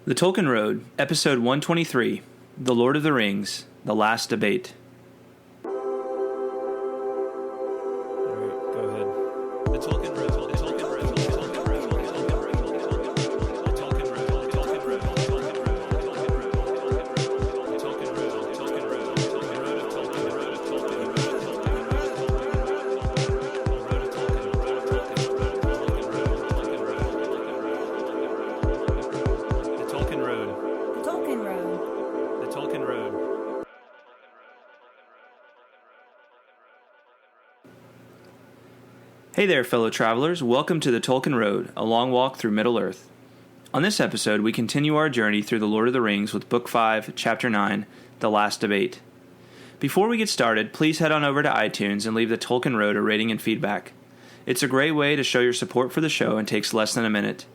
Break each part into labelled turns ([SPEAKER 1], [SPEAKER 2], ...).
[SPEAKER 1] The Tolkien Road, Episode 123, The Lord of the Rings, The Last Debate. All right, go ahead. The Tolkien Road, the Tolkien Road, the Tolkien Road, the Tolkien Road, the Tolkien Road, the Tolkien Road, the Tolkien Road, the Tolkien Road, the Tolkien Road, the Tolkien Road, the Tolkien Road, the Tolkien Road, the Hey there, fellow travelers. Welcome to the Tolkien Road, a long walk through Middle-earth. On this episode, we continue our journey through The Lord of the Rings with Book 5, Chapter 9, The Last Debate. Before we get started, please head on over to iTunes and leave the Tolkien Road a rating and feedback. It's a great way to show your support for the show and takes less than a minute.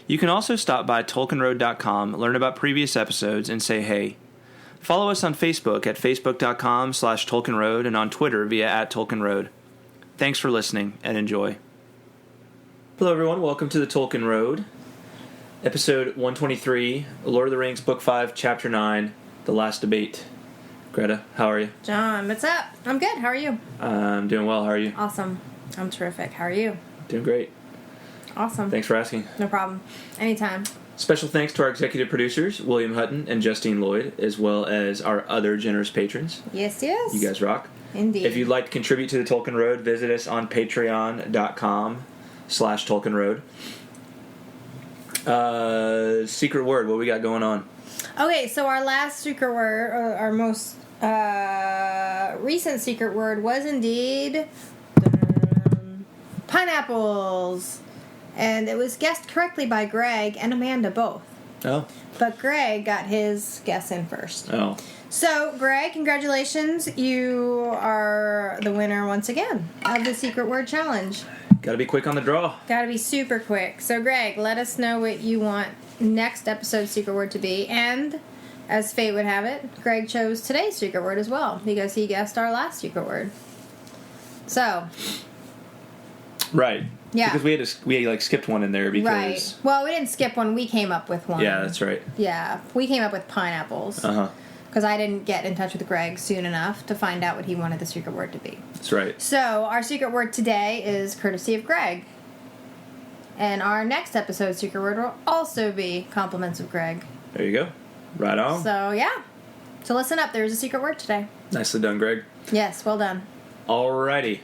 [SPEAKER 1] You can also stop by TolkienRoad.com, learn about previous episodes, and say hey. Follow us on Facebook at Facebook.com/TolkienRoad and on Twitter via @TolkienRoad. Thanks for listening, and enjoy. Hello, everyone. Welcome to the Tolkien Road, Episode 123, Lord of the Rings, Book 5, Chapter 9, The Last Debate. Greta, how are you?
[SPEAKER 2] John, what's up? I'm good. How are you?
[SPEAKER 1] I'm doing well. How are you?
[SPEAKER 2] Awesome. I'm terrific. How are you?
[SPEAKER 1] Doing great.
[SPEAKER 2] Awesome.
[SPEAKER 1] Thanks for asking.
[SPEAKER 2] No problem. Anytime.
[SPEAKER 1] Special thanks to our executive producers, William Hutton and Justine Lloyd, as well as our other generous patrons.
[SPEAKER 2] Yes, yes.
[SPEAKER 1] You guys rock.
[SPEAKER 2] Indeed.
[SPEAKER 1] If you'd like to contribute to the Tolkien Road, visit us on patreon.com/Tolkien Road. Secret word, what we got going on?
[SPEAKER 2] Okay, so our last secret word, or our most recent secret word, was indeed pineapples. And it was guessed correctly by Greg and Amanda both.
[SPEAKER 1] Oh.
[SPEAKER 2] But Greg got his guess in first.
[SPEAKER 1] Oh.
[SPEAKER 2] So, Greg, congratulations. You are the winner once again of the Secret Word Challenge.
[SPEAKER 1] Gotta be quick on the draw.
[SPEAKER 2] Gotta be super quick. So, Greg, let us know what you want next episode's secret word to be. And, as fate would have it, Greg chose today's secret word as well, because he guessed our last secret word. So.
[SPEAKER 1] Right.
[SPEAKER 2] Yeah.
[SPEAKER 1] Because we skipped one in there because...
[SPEAKER 2] Right. Well, we didn't skip one. We came up with one.
[SPEAKER 1] Yeah, that's right.
[SPEAKER 2] Yeah. We came up with pineapples.
[SPEAKER 1] Uh-huh.
[SPEAKER 2] Because I didn't get in touch with Greg soon enough to find out what he wanted the secret word to be.
[SPEAKER 1] That's right.
[SPEAKER 2] So, our secret word today is courtesy of Greg. And our next episode's secret word will also be compliments of Greg.
[SPEAKER 1] There you go. Right on.
[SPEAKER 2] So, yeah. So, listen up. There's a secret word today.
[SPEAKER 1] Nicely done, Greg.
[SPEAKER 2] Yes, well done.
[SPEAKER 1] Alrighty.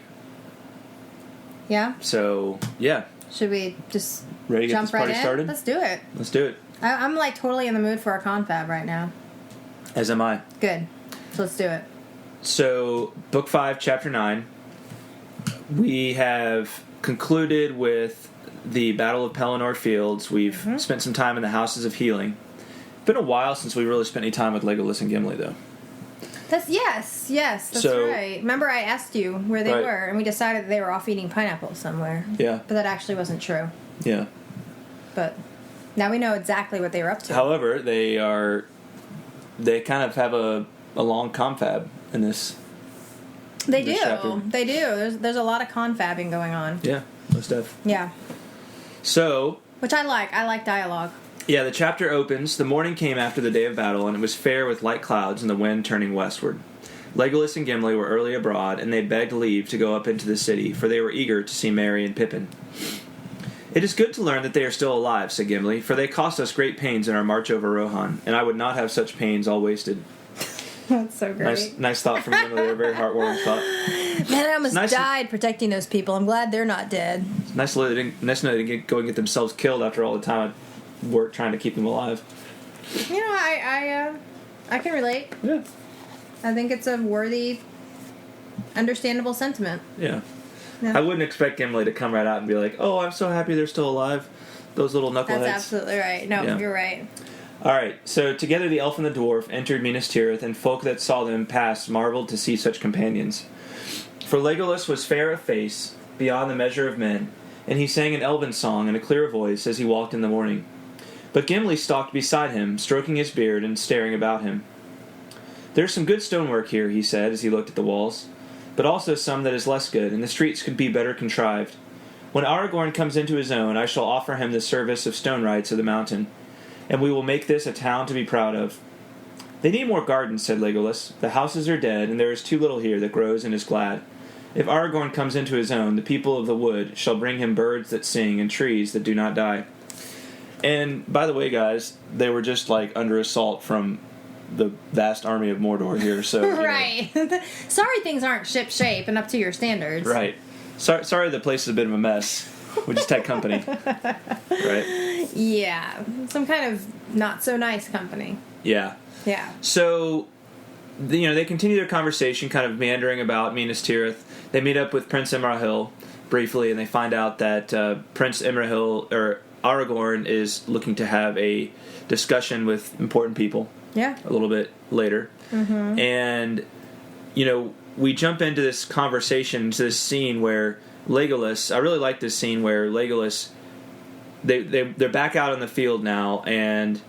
[SPEAKER 2] Yeah?
[SPEAKER 1] So, yeah.
[SPEAKER 2] Should we just
[SPEAKER 1] ready to get
[SPEAKER 2] jump
[SPEAKER 1] this party
[SPEAKER 2] right in?
[SPEAKER 1] started?
[SPEAKER 2] Let's do it.
[SPEAKER 1] Let's do it.
[SPEAKER 2] I'm like totally in the mood for a confab right now.
[SPEAKER 1] As am I.
[SPEAKER 2] Good. So let's do it.
[SPEAKER 1] So, Book 5, Chapter 9. We have concluded with the Battle of Pelennor Fields. We've spent some time in the Houses of Healing. It's been a while since we really spent any time with Legolas and Gimli, though.
[SPEAKER 2] Yes, that's right. Remember I asked you where they were, and we decided that they were off eating pineapples somewhere.
[SPEAKER 1] Yeah.
[SPEAKER 2] But that actually wasn't true.
[SPEAKER 1] Yeah.
[SPEAKER 2] But now we know exactly what they were up to.
[SPEAKER 1] However, they kind of have a long confab in this.
[SPEAKER 2] They do.
[SPEAKER 1] Chapter.
[SPEAKER 2] They do. There's a lot of confabbing going on.
[SPEAKER 1] Yeah, most def.
[SPEAKER 2] Yeah.
[SPEAKER 1] So.
[SPEAKER 2] Which I like. I like dialogue.
[SPEAKER 1] Yeah, the chapter opens. The morning came after the day of battle, and it was fair with light clouds and the wind turning westward. Legolas and Gimli were early abroad, and they begged leave to go up into the city, for they were eager to see Merry and Pippin. "It is good to learn that they are still alive," said Gimli, "for they cost us great pains in our march over Rohan, and I would not have such pains all wasted."
[SPEAKER 2] That's so great.
[SPEAKER 1] Nice thought from Gimli. A very heartwarming thought.
[SPEAKER 2] Man, I almost died protecting those people. I'm glad they're not dead.
[SPEAKER 1] Nice to know they didn't go and get themselves killed after all the time I worked trying to keep them alive.
[SPEAKER 2] You know, I can relate.
[SPEAKER 1] Yeah.
[SPEAKER 2] I think it's a worthy, understandable sentiment.
[SPEAKER 1] Yeah.
[SPEAKER 2] Yeah.
[SPEAKER 1] I wouldn't expect Gimli to come right out and be like, "Oh, I'm so happy they're still alive. Those little knuckleheads."
[SPEAKER 2] That's absolutely right. No,
[SPEAKER 1] Yeah.
[SPEAKER 2] You're right.
[SPEAKER 1] Alright, so together the elf and the dwarf entered Minas Tirith, and folk that saw them pass marveled to see such companions. For Legolas was fair of face, beyond the measure of men, and he sang an elven song in a clear voice as he walked in the morning. But Gimli stalked beside him, stroking his beard and staring about him. "There's some good stonework here," he said as he looked at the walls, "but also some that is less good, and the streets could be better contrived. When Aragorn comes into his own, I shall offer him the service of stone rights of the mountain. and we will make this a town to be proud of." "They need more gardens," said Legolas. "The houses are dead, and there is too little here that grows and is glad. If Aragorn comes into his own, the people of the wood shall bring him birds that sing and trees that do not die." And, by the way, guys, they were just, under assault from the vast army of Mordor here, so...
[SPEAKER 2] Right. Sorry things aren't ship-shape and up to your standards.
[SPEAKER 1] Right. Sorry the place is a bit of a mess. We just had company. Right?
[SPEAKER 2] Yeah. Some kind of not-so-nice company.
[SPEAKER 1] Yeah.
[SPEAKER 2] Yeah.
[SPEAKER 1] So, they continue their conversation, kind of meandering about Minas Tirith. They meet up with Prince Imrahil briefly, and they find out that Prince Imrahil, or Aragorn, is looking to have a discussion with important people.
[SPEAKER 2] Yeah.
[SPEAKER 1] A little bit later. Mm-hmm. And, we jump into this conversation, to this scene where Legolas, I really like this scene where Legolas, they're back out in the field now, and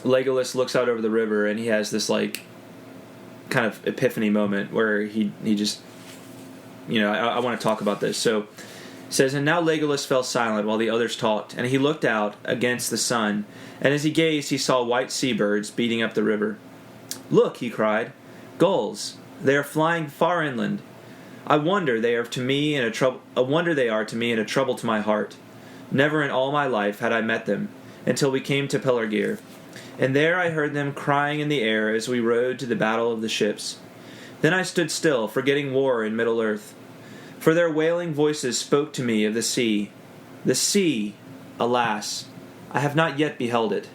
[SPEAKER 1] Legolas looks out over the river, and he has this, kind of epiphany moment where he just, I want to talk about this. So, it says, "And now Legolas fell silent while the others talked, and he looked out against the sun, and as he gazed he saw white seabirds beating up the river. 'Look,' he cried, 'gulls! They are flying far inland. I wonder they are to me in a trouble to my heart. Never in all my life had I met them, until we came to Pelargir. And there I heard them crying in the air as we rode to the battle of the ships. Then I stood still, forgetting war in Middle-earth. For their wailing voices spoke to me of the sea. The sea, alas, I have not yet beheld it.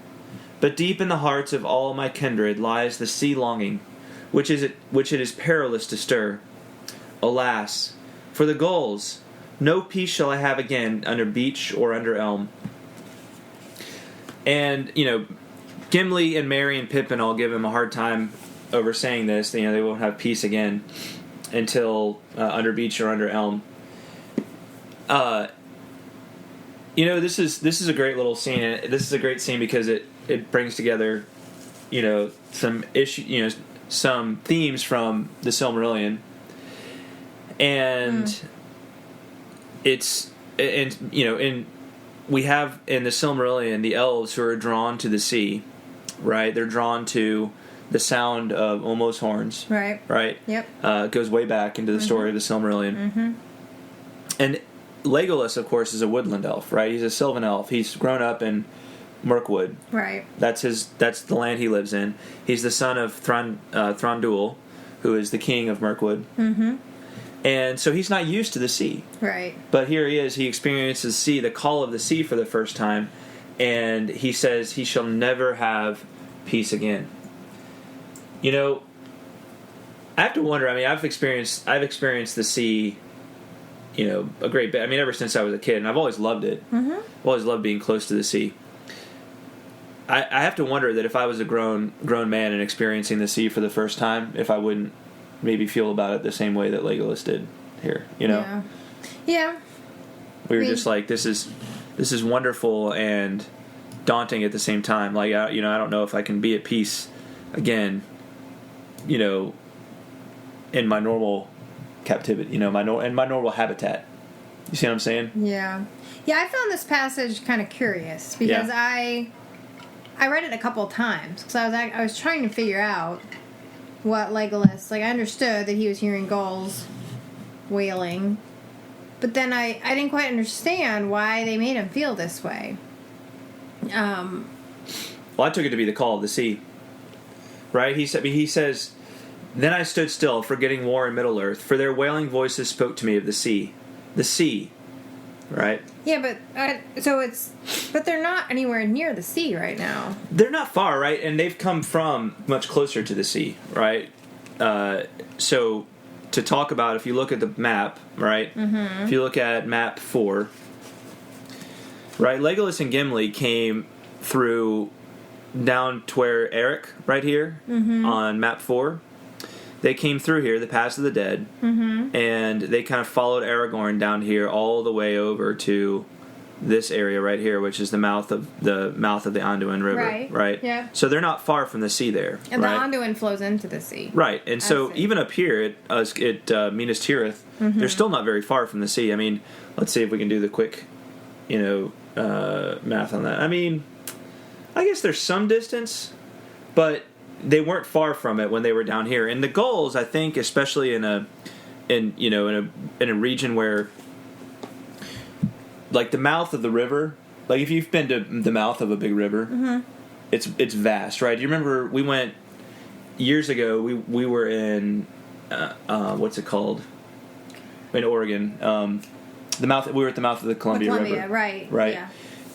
[SPEAKER 1] But deep in the hearts of all my kindred lies the sea longing, which it is perilous to stir. Alas, for the gulls, no peace shall I have again under beech or under elm.'" And, Gimli and Merry and Pippin all give him a hard time over saying this. They won't have peace again until under beech or under elm. This is a great little scene. And this is a great scene because it brings together, some some themes from the Silmarillion, and we have in the Silmarillion the elves who are drawn to the sea. Right, they're drawn to the sound of Ulmo's horns. Right. Right.
[SPEAKER 2] Yep.
[SPEAKER 1] It goes way back into the story of the Silmarillion. Mm-hmm. And Legolas, of course, is a woodland elf. Right. He's a Sylvan elf. He's grown up in Mirkwood.
[SPEAKER 2] Right.
[SPEAKER 1] That's the land he lives in. He's the son of Thranduil, who is the king of Mirkwood. Mm-hmm. And so he's not used to the sea. Right. But here he is. He experiences the call of the sea for the first time. And he says he shall never have peace again. I have to wonder. I mean, I've experienced the sea, a great bit. I mean, ever since I was a kid, and I've always loved it. Mm-hmm. I've always loved being close to the sea. I have to wonder that if I was a grown man and experiencing the sea for the first time, if I wouldn't maybe feel about it the same way that Legolas did here.
[SPEAKER 2] Yeah. Yeah.
[SPEAKER 1] We were just like, this is wonderful and daunting at the same time. I don't know if I can be at peace again, in my normal captivity, in my normal habitat. You see what I'm saying?
[SPEAKER 2] Yeah. Yeah, I found this passage kind of curious because I read it a couple of times because I was trying to figure out what Legolas, I understood that he was hearing gulls wailing. But then I didn't quite understand why they made him feel this way.
[SPEAKER 1] Well, I took it to be the call of the sea. Right? He says, "Then I stood still, forgetting war in Middle-earth, for their wailing voices spoke to me of the sea." The sea. Right?
[SPEAKER 2] Yeah, but they're not anywhere near the sea right now.
[SPEAKER 1] They're not far, right? And they've come from much closer to the sea, right? So to talk about, if you look at the map, right? Mm-hmm. If you look at map 4, right? Legolas and Gimli came through down to where Eric, right here, on map 4. They came through here, the Pass of the Dead, and they kind of followed Aragorn down here all the way over to this area right here, which is the mouth of the Anduin River, right?
[SPEAKER 2] Yeah.
[SPEAKER 1] So they're not far from the sea there,
[SPEAKER 2] and
[SPEAKER 1] right?
[SPEAKER 2] the Anduin flows into the sea,
[SPEAKER 1] right? And so even up here at Minas Tirith, they're still not very far from the sea. I mean, let's see if we can do the quick, math on that. I mean, I guess there's some distance, but they weren't far from it when they were down here. And the gulls, I think, especially in a region where, like the mouth of the river, like if you've been to the mouth of a big river, it's vast, right? Do you remember we went years ago? We were in what's it called? In Oregon, we were at the mouth of the Columbia River,
[SPEAKER 2] right?
[SPEAKER 1] Yeah.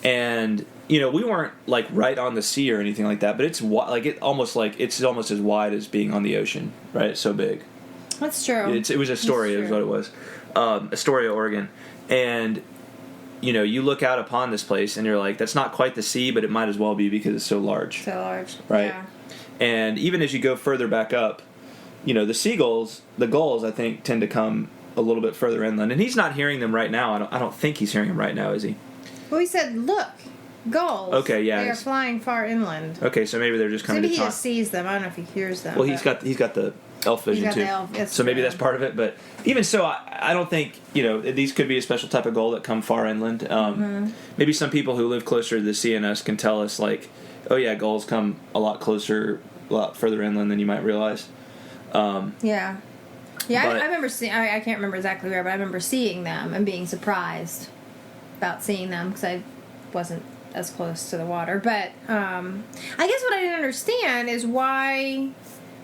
[SPEAKER 1] And we weren't like right on the sea or anything like that, but it's almost as wide as being on the ocean, right? It's so big.
[SPEAKER 2] That's true.
[SPEAKER 1] It was Astoria, is what it was. Astoria, Oregon, and you look out upon this place and you're like, that's not quite the sea, but it might as well be because it's so large.
[SPEAKER 2] So large,
[SPEAKER 1] right?
[SPEAKER 2] Yeah.
[SPEAKER 1] And even as you go further back up, the gulls, I think, tend to come a little bit further inland, and he's not hearing them right now. I don't think he's hearing them right now, is he?
[SPEAKER 2] Well, he said, look, gulls.
[SPEAKER 1] Okay, yeah.
[SPEAKER 2] They are flying far inland.
[SPEAKER 1] Okay, so maybe they're just coming to
[SPEAKER 2] maybe
[SPEAKER 1] talk.
[SPEAKER 2] he just sees them. I don't know if he hears them.
[SPEAKER 1] Well, he's got the elf vision too. So maybe that's part of it. But even so, I don't think these could be a special type of gull that come far inland. Maybe some people who live closer to the sea than us can tell us, like, oh yeah, gulls come a lot further inland than you might realize.
[SPEAKER 2] Yeah. Yeah, I remember seeing. I can't remember exactly where, but I remember seeing them and being surprised about seeing them because I wasn't as close to the water. But I guess what I didn't understand is why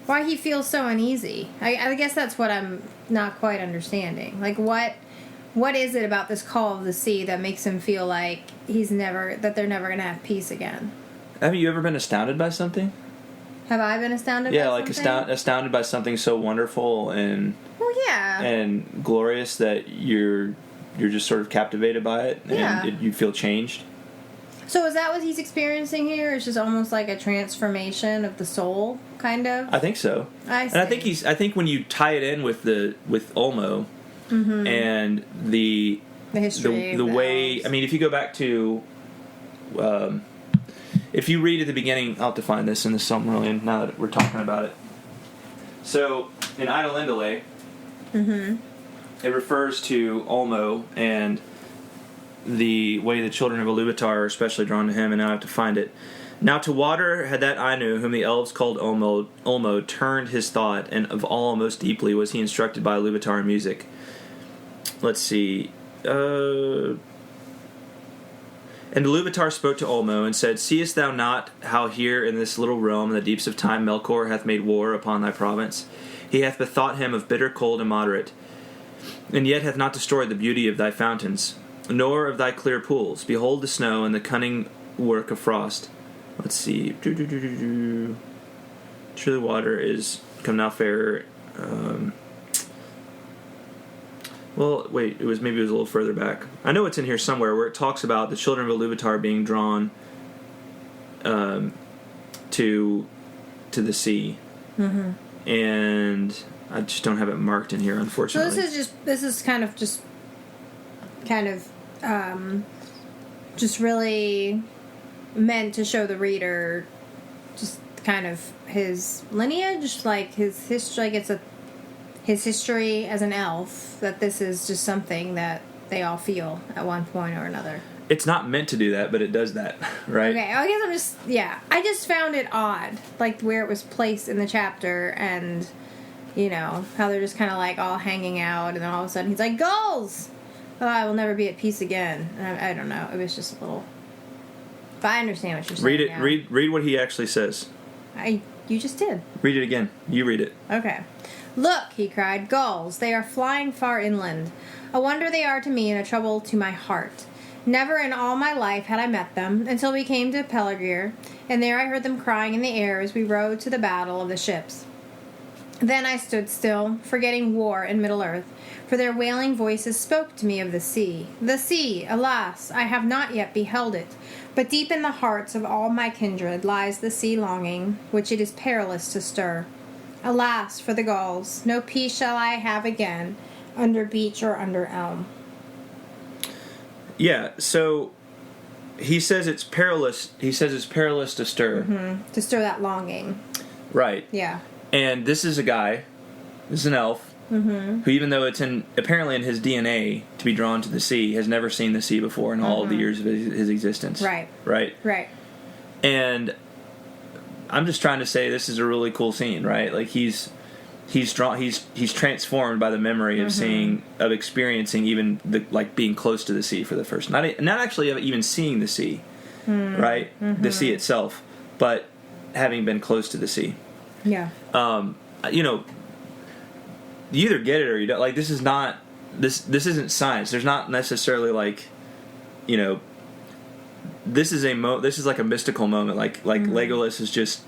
[SPEAKER 2] he feels so uneasy. I guess that's what I'm not quite understanding. Like, what is it about this call of the sea that makes him feel like that they're never going to have peace again?
[SPEAKER 1] Have you ever been astounded by something?
[SPEAKER 2] Have I been astounded by something? Yeah, like
[SPEAKER 1] astounded by something so wonderful and and glorious that you're just sort of captivated by it and you feel changed.
[SPEAKER 2] So is that what he's experiencing here? It's just almost like a transformation of the soul, kind of?
[SPEAKER 1] I think so.
[SPEAKER 2] I see.
[SPEAKER 1] And I think when you tie it in with Olmo and the history, the way elves. I mean, if you go back to if you read at the beginning, I'll have to find this in the Silmarillion now that we're talking about it. So, in Idolindale, it refers to Olmo and the way the children of Iluvatar are especially drawn to him, and now I have to find it. Now to water had that Ainu, whom the elves called Olmo, turned his thought, and of all most deeply was he instructed by Iluvatar in music. Let's see. And Iluvatar spoke to Olmo and said, seest thou not how here in this little realm in the deeps of time Melkor hath made war upon thy province? He hath bethought him of bitter cold and moderate, and yet hath not destroyed the beauty of thy fountains, nor of thy clear pools. Behold the snow and the cunning work of frost. Let's see. Truly water is come now fairer. Well, wait, maybe it was a little further back. I know it's in here somewhere where it talks about the children of Iluvatar being drawn to the sea. And I just don't have it marked in here, unfortunately.
[SPEAKER 2] So this is kind of really meant to show the reader just kind of his lineage, like his history, like it's his history as an elf, that this is just something that they all feel at one point or another.
[SPEAKER 1] It's not meant to do that, but it does that, right? Okay,
[SPEAKER 2] I guess I just found it odd, like where it was placed in the chapter, and how they're just kind of like all hanging out, and then all of a sudden he's like, "Gulls! Oh, I will never be at peace again." And I don't know. It was just a little. But I understand what you're saying.
[SPEAKER 1] Read it.
[SPEAKER 2] Now.
[SPEAKER 1] Read what he actually says.
[SPEAKER 2] You just did.
[SPEAKER 1] Read it again. You read it.
[SPEAKER 2] Okay. Look, he cried, gulls, they are flying far inland. A wonder they are to me and a trouble to my heart. Never in all my life had I met them, until we came to Pelargir, and there I heard them crying in the air as we rode to the battle of the ships. Then I stood still, forgetting war in Middle-earth, for their wailing voices spoke to me of the sea. The sea, alas, I have not yet beheld it, but deep in the hearts of all my kindred lies the sea longing, which it is perilous to stir. Alas, for the gulls, no peace shall I have again, under beech or under elm.
[SPEAKER 1] Yeah, so he says it's perilous. He says it's perilous to stir.
[SPEAKER 2] To stir that longing.
[SPEAKER 1] Right.
[SPEAKER 2] Yeah.
[SPEAKER 1] And this is a guy, this is an elf, who even though it's apparently in his DNA to be drawn to the sea, has never seen the sea before in all of the years of his existence.
[SPEAKER 2] Right.
[SPEAKER 1] Right.
[SPEAKER 2] Right.
[SPEAKER 1] And I'm just trying to say this is a really cool scene, right? Like he's transformed by the memory of experiencing even being close to the sea for the first, not actually even seeing the sea, right? The sea itself, but having been close to the sea.
[SPEAKER 2] Yeah.
[SPEAKER 1] You either get it or you don't. Like, this is not this isn't science. There's not necessarily this is like a mystical moment. Like Legolas is just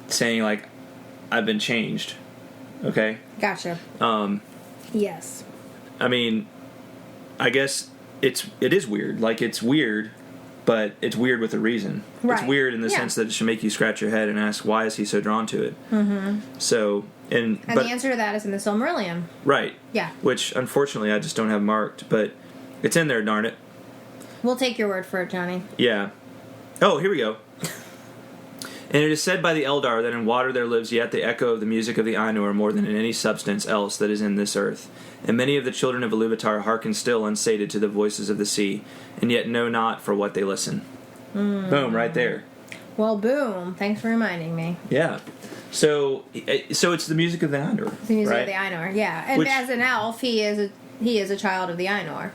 [SPEAKER 1] saying I've been changed. Okay?
[SPEAKER 2] Gotcha. Yes.
[SPEAKER 1] I mean, I guess it is weird. Like, it's weird, but it's weird with a reason.
[SPEAKER 2] Right.
[SPEAKER 1] It's weird in the sense that it should make you scratch your head and ask, why is he so drawn to it? So, but
[SPEAKER 2] the answer to that is in the Silmarillion.
[SPEAKER 1] Right.
[SPEAKER 2] Yeah.
[SPEAKER 1] Which, unfortunately, I just don't have marked, but it's in there, darn it.
[SPEAKER 2] We'll take your word for it, Johnny.
[SPEAKER 1] Yeah. Oh, here we go. And it is said by the Eldar that in water there lives yet the echo of the music of the Ainur more than in any substance else that is in this earth. And many of the children of Iluvatar hearken still unsated to the voices of the sea, and yet know not for what they listen. Boom, right there.
[SPEAKER 2] Well, boom. Thanks for reminding me.
[SPEAKER 1] Yeah. So it's the music of the Ainur.
[SPEAKER 2] It's the music
[SPEAKER 1] right?
[SPEAKER 2] of the Ainur, yeah. And as an elf, he is a child of the Ainur.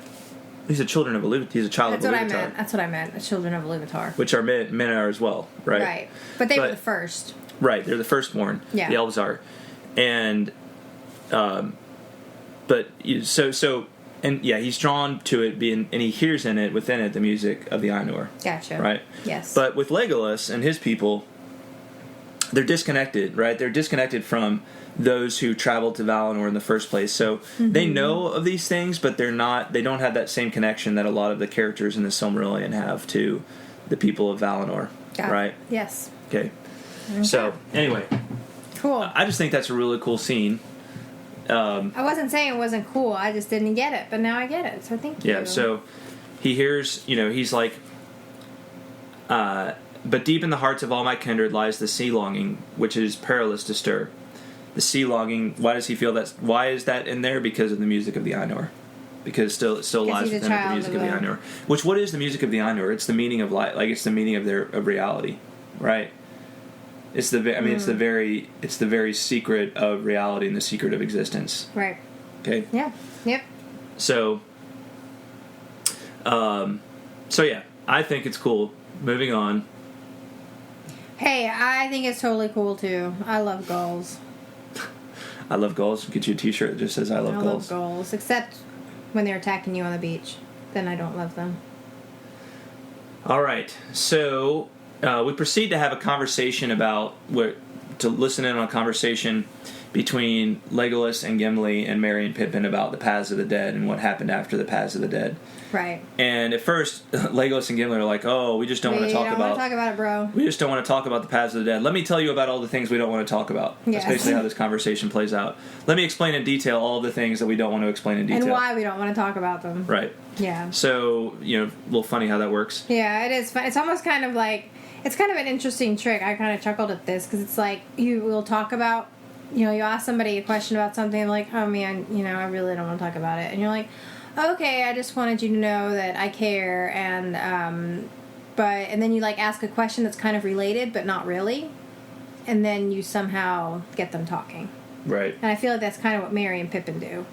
[SPEAKER 1] He's a children of Iluvatar. He's a child of Iluvatar.
[SPEAKER 2] That's what I meant. The children of Iluvatar.
[SPEAKER 1] Which are men are as well, right?
[SPEAKER 2] Right. But they were the first.
[SPEAKER 1] Right. They're the firstborn.
[SPEAKER 2] Yeah.
[SPEAKER 1] The elves are. And, he's drawn to it and he hears within it, the music of the Ainur.
[SPEAKER 2] Gotcha.
[SPEAKER 1] Right?
[SPEAKER 2] Yes.
[SPEAKER 1] But with Legolas and his people, they're disconnected, right? They're disconnected from those who traveled to Valinor in the first place. So they know of these things, but they don't have that same connection that a lot of the characters in the Silmarillion have to the people of Valinor. Right?
[SPEAKER 2] Yes.
[SPEAKER 1] Okay. So, anyway.
[SPEAKER 2] Cool.
[SPEAKER 1] I just think that's a really cool scene.
[SPEAKER 2] I wasn't saying it wasn't cool, I just didn't get it, but now I get it, so thank you.
[SPEAKER 1] Yeah, so he hears, he's like, but deep in the hearts of all my kindred lies the sea longing, which is perilous to stir. The sea longing, why does he feel that? Why is that in there? Because of the music of the Ainur. Because it still lies within the music of the Ainur. Which, what is the music of the Ainur? It's the meaning of life. Like, it's the meaning of reality, right? It's it's the very secret of reality and the secret of existence.
[SPEAKER 2] Right.
[SPEAKER 1] Okay.
[SPEAKER 2] Yeah. Yep.
[SPEAKER 1] So yeah, I think it's cool. Moving on.
[SPEAKER 2] Hey, I think it's totally cool too. I love gulls.
[SPEAKER 1] I love gulls. Get you a t-shirt that just says I love gulls.
[SPEAKER 2] I love gulls, except when they're attacking you on the beach. Then I don't love them.
[SPEAKER 1] All right. So we proceed to have a conversation to listen in on a conversation between Legolas and Gimli and Merry and Pippin about the Paths of the Dead and what happened after the Paths of the Dead.
[SPEAKER 2] Right.
[SPEAKER 1] And at first, Legolas and Gimli are like, "Oh, we just don't want to talk about.
[SPEAKER 2] We don't want to talk about it, bro.
[SPEAKER 1] We just don't want to talk about the Paths of the Dead. Let me tell you about all the things we don't want to talk about."
[SPEAKER 2] Yes.
[SPEAKER 1] That's basically how this conversation plays out. Let me explain in detail all of the things that we don't want to explain in detail
[SPEAKER 2] and why we don't want to talk about them.
[SPEAKER 1] Right.
[SPEAKER 2] Yeah.
[SPEAKER 1] So a little funny how that works.
[SPEAKER 2] Yeah, it is fun. It's almost kind of like it's kind of an interesting trick. I kind of chuckled at this because it's like you will talk about. You ask somebody a question about something like, oh man, I really don't want to talk about it. And you're like, okay, I just wanted you to know that I care. And then you ask a question that's kind of related, but not really. And then you somehow get them talking.
[SPEAKER 1] Right.
[SPEAKER 2] And I feel like that's kind of what Merry and Pippin do.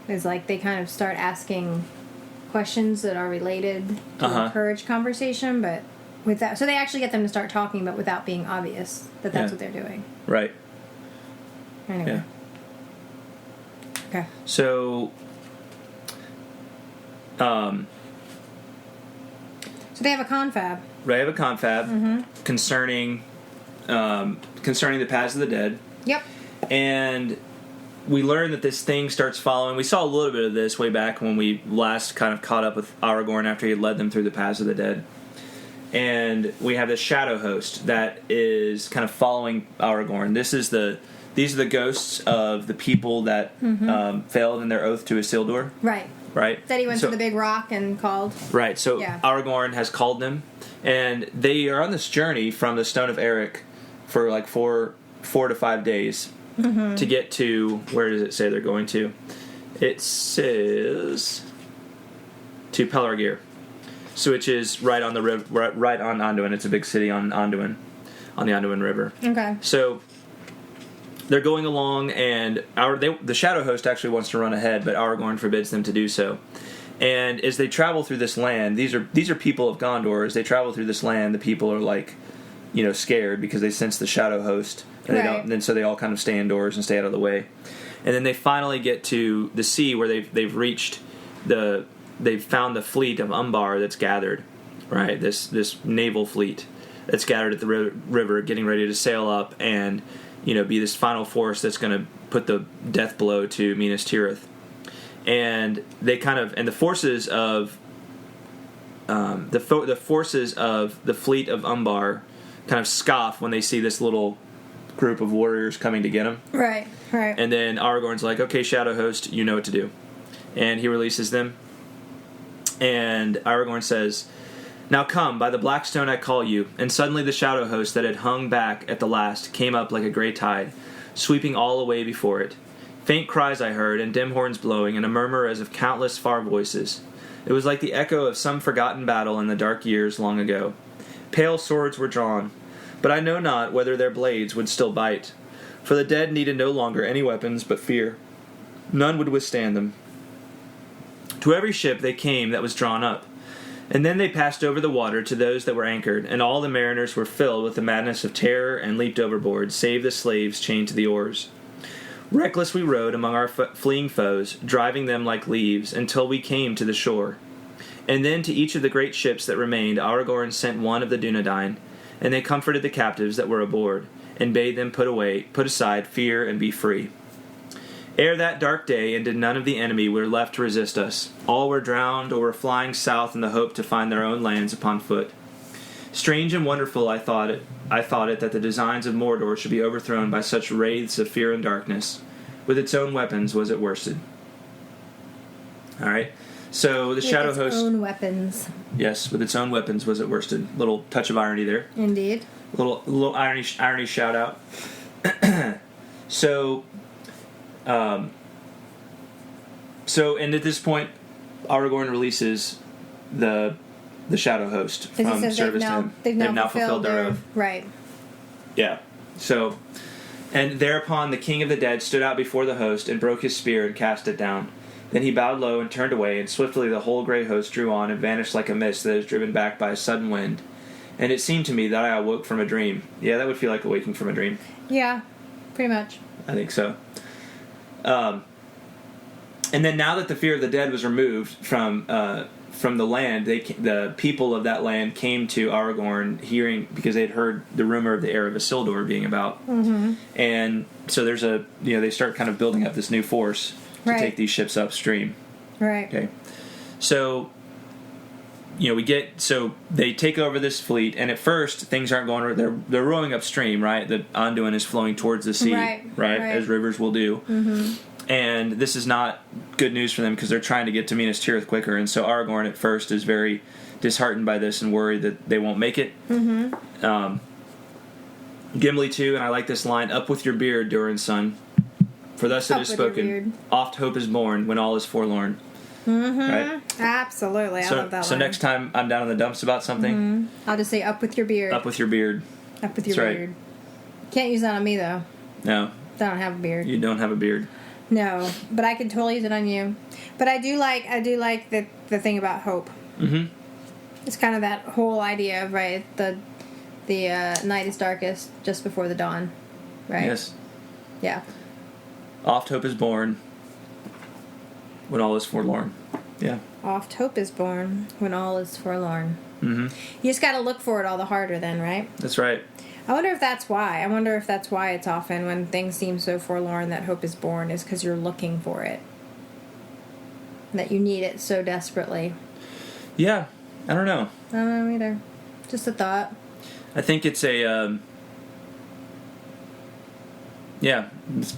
[SPEAKER 2] Is they kind of start asking questions that are related to encourage conversation, but with that, so they actually get them to start talking, but without being obvious that that's what they're doing.
[SPEAKER 1] Right.
[SPEAKER 2] Anyway.
[SPEAKER 1] Yeah.
[SPEAKER 2] Okay.
[SPEAKER 1] So,
[SPEAKER 2] so they have a confab.
[SPEAKER 1] They have a confab concerning the Paths of the Dead.
[SPEAKER 2] Yep.
[SPEAKER 1] And we learn that this thing starts following. We saw a little bit of this way back when we last kind of caught up with Aragorn after he had led them through the Paths of the Dead. And we have this shadow host that is kind of following Aragorn. These are the ghosts of the people that failed in their oath to Isildur.
[SPEAKER 2] Right.
[SPEAKER 1] Right.
[SPEAKER 2] That he went to the big rock and called.
[SPEAKER 1] Right. So Aragorn has called them, and they are on this journey from the Stone of Eric for 4 to 5 days to get to, where does it say they're going to? It says to Pelargir. So which is right on the river, right on Anduin. It's a big city on Anduin, on the Anduin River.
[SPEAKER 2] Okay.
[SPEAKER 1] So they're going along, and the Shadow Host actually wants to run ahead, but Aragorn forbids them to do so. And as they travel through this land, these are people of Gondor. As they travel through this land, the people are like, scared because they sense the Shadow Host, and they don't. And so they all kind of stay indoors and stay out of the way. And then they finally get to the sea where they've reached they've found the fleet of Umbar that's gathered, right? This naval fleet that's gathered at the river, getting ready to sail up and be this final force that's going to put the death blow to Minas Tirith. And they the forces of the forces of the fleet of Umbar kind of scoff when they see this little group of warriors coming to get them.
[SPEAKER 2] Right.
[SPEAKER 1] And then Aragorn's like, "Okay, Shadow Host, you know what to do," and he releases them. And Aragorn says, "Now come, by the Blackstone I call you." And suddenly the Shadow Host that had hung back at the last came up like a grey tide, sweeping all away before it. Faint cries I heard, and dim horns blowing, and a murmur as of countless far voices. It was like the echo of some forgotten battle in the dark years long ago. Pale swords were drawn, but I know not whether their blades would still bite. For the dead needed no longer any weapons but fear. None would withstand them. To every ship they came that was drawn up. And then they passed over the water to those that were anchored, and all the mariners were filled with the madness of terror and leaped overboard, save the slaves chained to the oars. Reckless we rowed among our fleeing foes, driving them like leaves, until we came to the shore. And then to each of the great ships that remained Aragorn sent one of the Dunedain, and they comforted the captives that were aboard, and bade them put aside fear and be free. Ere that dark day ended, none of the enemy were left to resist us. All were drowned or were flying south in the hope to find their own lands upon foot. Strange and wonderful I thought it that the designs of Mordor should be overthrown by such wraiths of fear and darkness. With its own weapons was it worsted. All right. So the Shadow Host.
[SPEAKER 2] With its own weapons.
[SPEAKER 1] Yes, with its own weapons was it worsted. Little touch of irony there.
[SPEAKER 2] Indeed.
[SPEAKER 1] Little irony shout out. So and at this point, Aragorn releases the Shadow Host from service to him.
[SPEAKER 2] They've now fulfilled their
[SPEAKER 1] oath.
[SPEAKER 2] Right.
[SPEAKER 1] Yeah. So, and thereupon the King of the Dead stood out before the host and broke his spear and cast it down. Then he bowed low and turned away, and swiftly the whole grey host drew on and vanished like a mist that is driven back by a sudden wind. And it seemed to me that I awoke from a dream. Yeah, that would feel like awaking from a dream.
[SPEAKER 2] Yeah, pretty much.
[SPEAKER 1] I think so. And then now that the fear of the dead was removed from the land, the people of that land came to Aragorn because they had heard the rumor of the heir of Isildur being about.
[SPEAKER 2] Mm-hmm.
[SPEAKER 1] And so there's they start kind of building up this new force to take these ships upstream.
[SPEAKER 2] Right.
[SPEAKER 1] Okay. So they take over this fleet, and at first things aren't going right. They're rowing upstream, right? The Anduin is flowing towards the sea, right? As rivers will do. Mm-hmm. And this is not good news for them because they're trying to get to Minas Tirith quicker. And so Aragorn at first is very disheartened by this and worried that they won't make it. Mm-hmm. Gimli too, and I like this line: "Up with your beard, Durin's son, for thus it is spoken. Oft hope is born when all is forlorn."
[SPEAKER 2] Mm-hmm.
[SPEAKER 1] Right?
[SPEAKER 2] Absolutely, I love that line.
[SPEAKER 1] So next time I'm down in the dumps about something,
[SPEAKER 2] I'll just say, "Up with your beard."
[SPEAKER 1] Up with your beard.
[SPEAKER 2] Up with your beard. Right. Can't use that on me though.
[SPEAKER 1] No.
[SPEAKER 2] I don't have a beard.
[SPEAKER 1] You don't have a beard.
[SPEAKER 2] No, but I can totally use it on you. But I do like the thing about hope. Mm-hmm. It's kind of that whole idea of the night is darkest just before the dawn, right?
[SPEAKER 1] Yes.
[SPEAKER 2] Yeah.
[SPEAKER 1] Oft hope is born when all is forlorn. Yeah.
[SPEAKER 2] Oft hope is born when all is forlorn. Mm-hmm. You just got to look for it all the harder then, right?
[SPEAKER 1] That's right.
[SPEAKER 2] I wonder if that's why. I wonder if that's why it's often when things seem so forlorn that hope is born is because you're looking for it. That you need it so desperately.
[SPEAKER 1] Yeah. I don't know.
[SPEAKER 2] I don't know either. Just a thought.
[SPEAKER 1] I think it's it's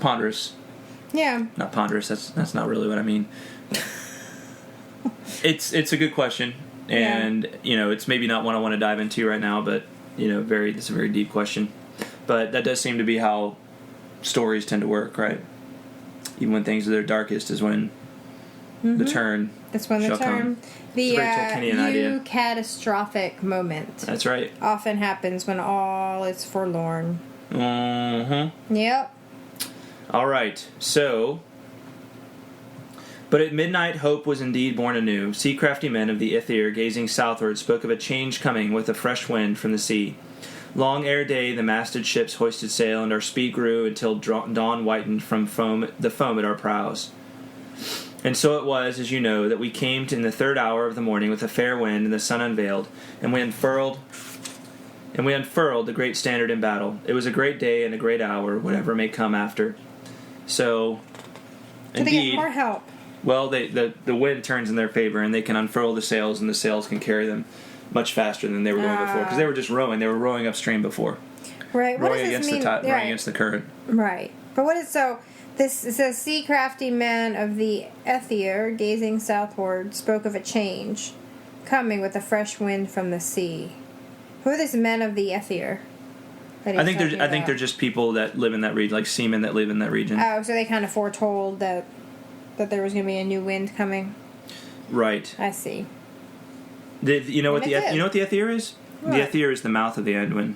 [SPEAKER 1] ponderous.
[SPEAKER 2] Yeah.
[SPEAKER 1] Not ponderous. That's not really what I mean. It's a good question. And, it's maybe not one I want to dive into right now, but it's a very deep question. But that does seem to be how stories tend to work, right? Even when things are their darkest is when the turn
[SPEAKER 2] That's when the
[SPEAKER 1] shall
[SPEAKER 2] term.
[SPEAKER 1] come.
[SPEAKER 2] The
[SPEAKER 1] It's a very Tolkienian idea.
[SPEAKER 2] catastrophic moment
[SPEAKER 1] That's right.
[SPEAKER 2] often happens when all is forlorn.
[SPEAKER 1] Mm-hmm.
[SPEAKER 2] Yep.
[SPEAKER 1] All right, so... But at midnight hope was indeed born anew. Sea-crafty men of the Ithir, gazing southward, spoke of a change coming with a fresh wind from the sea. Long ere day the masted ships hoisted sail, and our speed grew until dawn whitened from the foam at our prows. And so it was, as you know, that we came in the third hour of the morning with a fair wind and the sun unveiled, and we unfurled the great standard in battle. It was a great day and a great hour, whatever may come after. So
[SPEAKER 2] They get more help.
[SPEAKER 1] Well, the wind turns in their favor, and they can unfurl the sails, and the sails can carry them much faster than they were going before, because they were just rowing. They were rowing upstream before.
[SPEAKER 2] Right. What
[SPEAKER 1] Rowing
[SPEAKER 2] does this mean?
[SPEAKER 1] rowing against the current.
[SPEAKER 2] Right. But what is so? This it says, sea-crafty men of the Ithir, gazing southward, spoke of a change coming with a fresh wind from the sea. Who are these men of the Ithir?
[SPEAKER 1] I think they're just people that live in that region, like seamen that live in that region.
[SPEAKER 2] Oh, so they kind of foretold that there was going to be a new wind coming.
[SPEAKER 1] Right.
[SPEAKER 2] I see.
[SPEAKER 1] You know what the Ithir is?
[SPEAKER 2] What?
[SPEAKER 1] The Ithir is the mouth of the Anduin.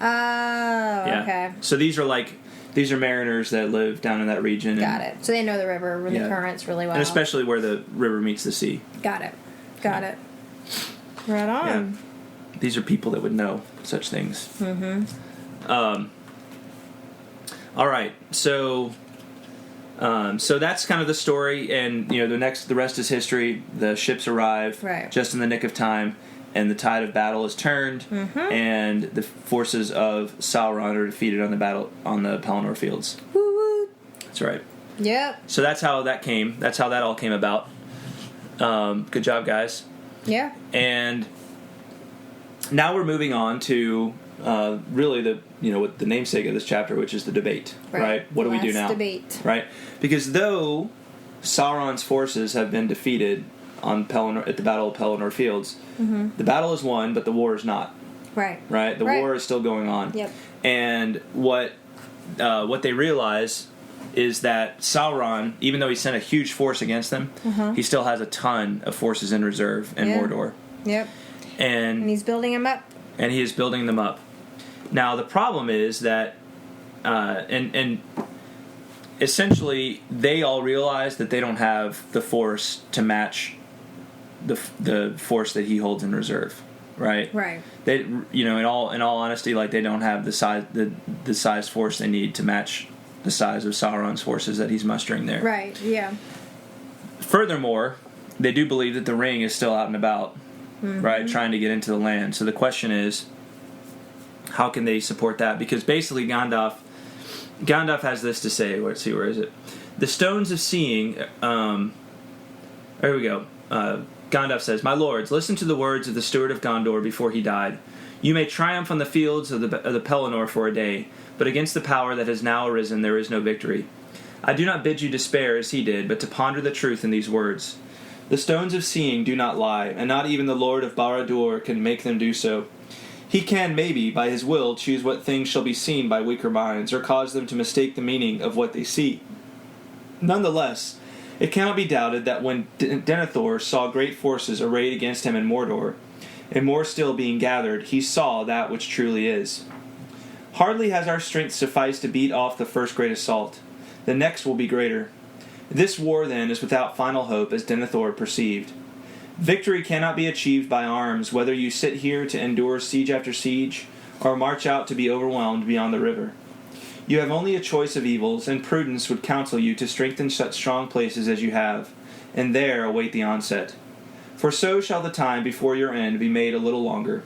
[SPEAKER 2] Oh,
[SPEAKER 1] Yeah.
[SPEAKER 2] okay.
[SPEAKER 1] So these are mariners that live down in that region.
[SPEAKER 2] Got it. So they know the river and the currents really well.
[SPEAKER 1] And especially where the river meets the sea.
[SPEAKER 2] Got it. Right on.
[SPEAKER 1] Yeah. These are people that would know such things.
[SPEAKER 2] Mm-hmm.
[SPEAKER 1] All right. So that's kind of the story, and the rest is history. The ships arrive just in the nick of time, and the tide of battle is turned, and the forces of Sauron are defeated on the Pelennor fields.
[SPEAKER 2] Woo-woo.
[SPEAKER 1] That's right.
[SPEAKER 2] Yep.
[SPEAKER 1] So that's how that came. That's how that all came about. Good job, guys.
[SPEAKER 2] Yeah.
[SPEAKER 1] And now we're moving on to really what the namesake of this chapter, which is the debate. Right? What do we do now?
[SPEAKER 2] Debate.
[SPEAKER 1] Right? Because though Sauron's forces have been defeated at the Battle of Pelennor Fields, the battle is won, but the war is not.
[SPEAKER 2] Right.
[SPEAKER 1] Right? The war is still going on.
[SPEAKER 2] Yep.
[SPEAKER 1] And what they realize is that Sauron, even though he sent a huge force against them, he still has a ton of forces in reserve in Mordor.
[SPEAKER 2] Yep.
[SPEAKER 1] And
[SPEAKER 2] he's building them up.
[SPEAKER 1] And he is building them up. Now, the problem is that, and essentially, they all realize that they don't have the force to match the force that he holds in reserve, right?
[SPEAKER 2] Right.
[SPEAKER 1] They, in all honesty, like they don't have the size force they need to match the size of Sauron's forces that he's mustering there.
[SPEAKER 2] Right. Yeah.
[SPEAKER 1] Furthermore, they do believe that the ring is still out and about. Right, trying to get into the land. So the question is, how can they support that? Because basically Gandalf has this to say. Let's see, where is it? The stones of seeing. There we go. Gandalf says, "My lords, listen to the words of the steward of Gondor before he died. You may triumph on the fields of the Pelennor for a day, but against the power that has now arisen there is no victory. I do not bid you despair as he did, but to ponder the truth in these words. The stones of seeing do not lie, and not even the Lord of Barad-dûr can make them do so. He can, maybe, by his will, choose what things shall be seen by weaker minds, or cause them to mistake the meaning of what they see. Nonetheless, it cannot be doubted that when Denethor saw great forces arrayed against him in Mordor, and more still being gathered, he saw that which truly is. Hardly has our strength sufficed to beat off the first great assault. The next will be greater. This war, then, is without final hope, as Denethor perceived. Victory cannot be achieved by arms, whether you sit here to endure siege after siege, or march out to be overwhelmed beyond the river. You have only a choice of evils, and prudence would counsel you to strengthen such strong places as you have, and there await the onset. For so shall the time before your end be made a little longer.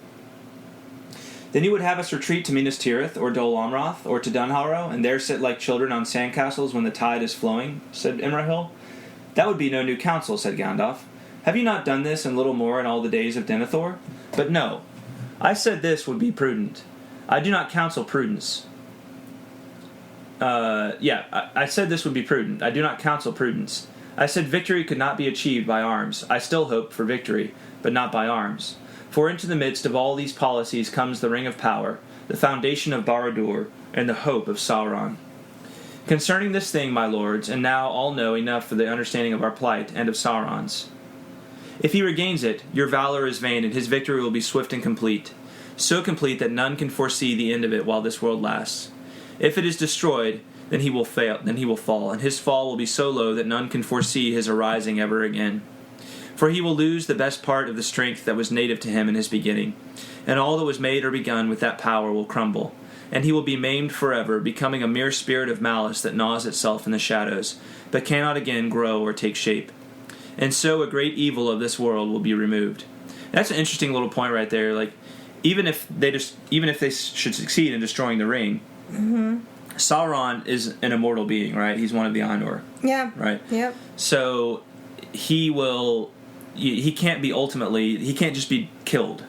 [SPEAKER 1] Then you would have us retreat to Minas Tirith, or Dol Amroth, or to Dunharrow, and there sit like children on sandcastles when the tide is flowing, said Imrahil. That would be no new counsel, said Gandalf. Have you not done this and little more in all the days of Denethor? But no, I said this would be prudent. I do not counsel prudence. I said this would be prudent. I do not counsel prudence. I said victory could not be achieved by arms. I still hope for victory, but not by arms. For into the midst of all these policies comes the Ring of Power, the foundation of Barad-dûr, and the hope of Sauron. Concerning this thing, my lords, and now all know enough for the understanding of our plight and of Sauron's. If he regains it, your valor is vain, and his victory will be swift and complete, so complete that none can foresee the end of it while this world lasts. If it is destroyed, then he will fail, then he will fall, and his fall will be so low that none can foresee his arising ever again. For he will lose the best part of the strength that was native to him in his beginning, and all that was made or begun with that power will crumble, and he will be maimed forever, becoming a mere spirit of malice that gnaws itself in the shadows, but cannot again grow or take shape. And so a great evil of this world will be removed. That's an interesting little point right there. Like, even if they should succeed in destroying the ring, Sauron is an immortal being, right? He's one of the Ainur.
[SPEAKER 2] Yeah.
[SPEAKER 1] Right?
[SPEAKER 2] Yep.
[SPEAKER 1] So he can't just be killed.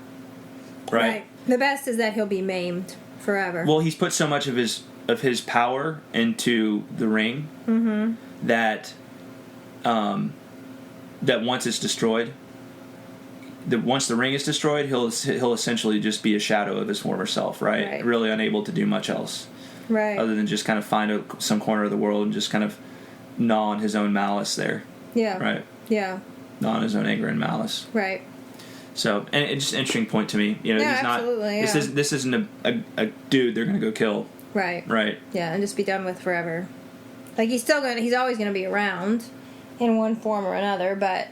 [SPEAKER 1] Right?
[SPEAKER 2] The best is that he'll be maimed forever.
[SPEAKER 1] Well, he's put so much of his power into the ring that once it's destroyed, once the ring is destroyed, he'll essentially just be a shadow of his former self, right? Really unable to do much else,
[SPEAKER 2] right?
[SPEAKER 1] Other than just kind of find some corner of the world and just kind of gnaw on his own malice there. Yeah. Right.
[SPEAKER 2] Yeah.
[SPEAKER 1] Gnaw on his own anger and malice.
[SPEAKER 2] Right.
[SPEAKER 1] So, and it's just an interesting point to me. You know, he's not.
[SPEAKER 2] Absolutely,
[SPEAKER 1] This isn't a dude they're going to go kill.
[SPEAKER 2] Right.
[SPEAKER 1] Right.
[SPEAKER 2] Yeah, and just be done with forever. Like he's always going to be around, in one form or another. But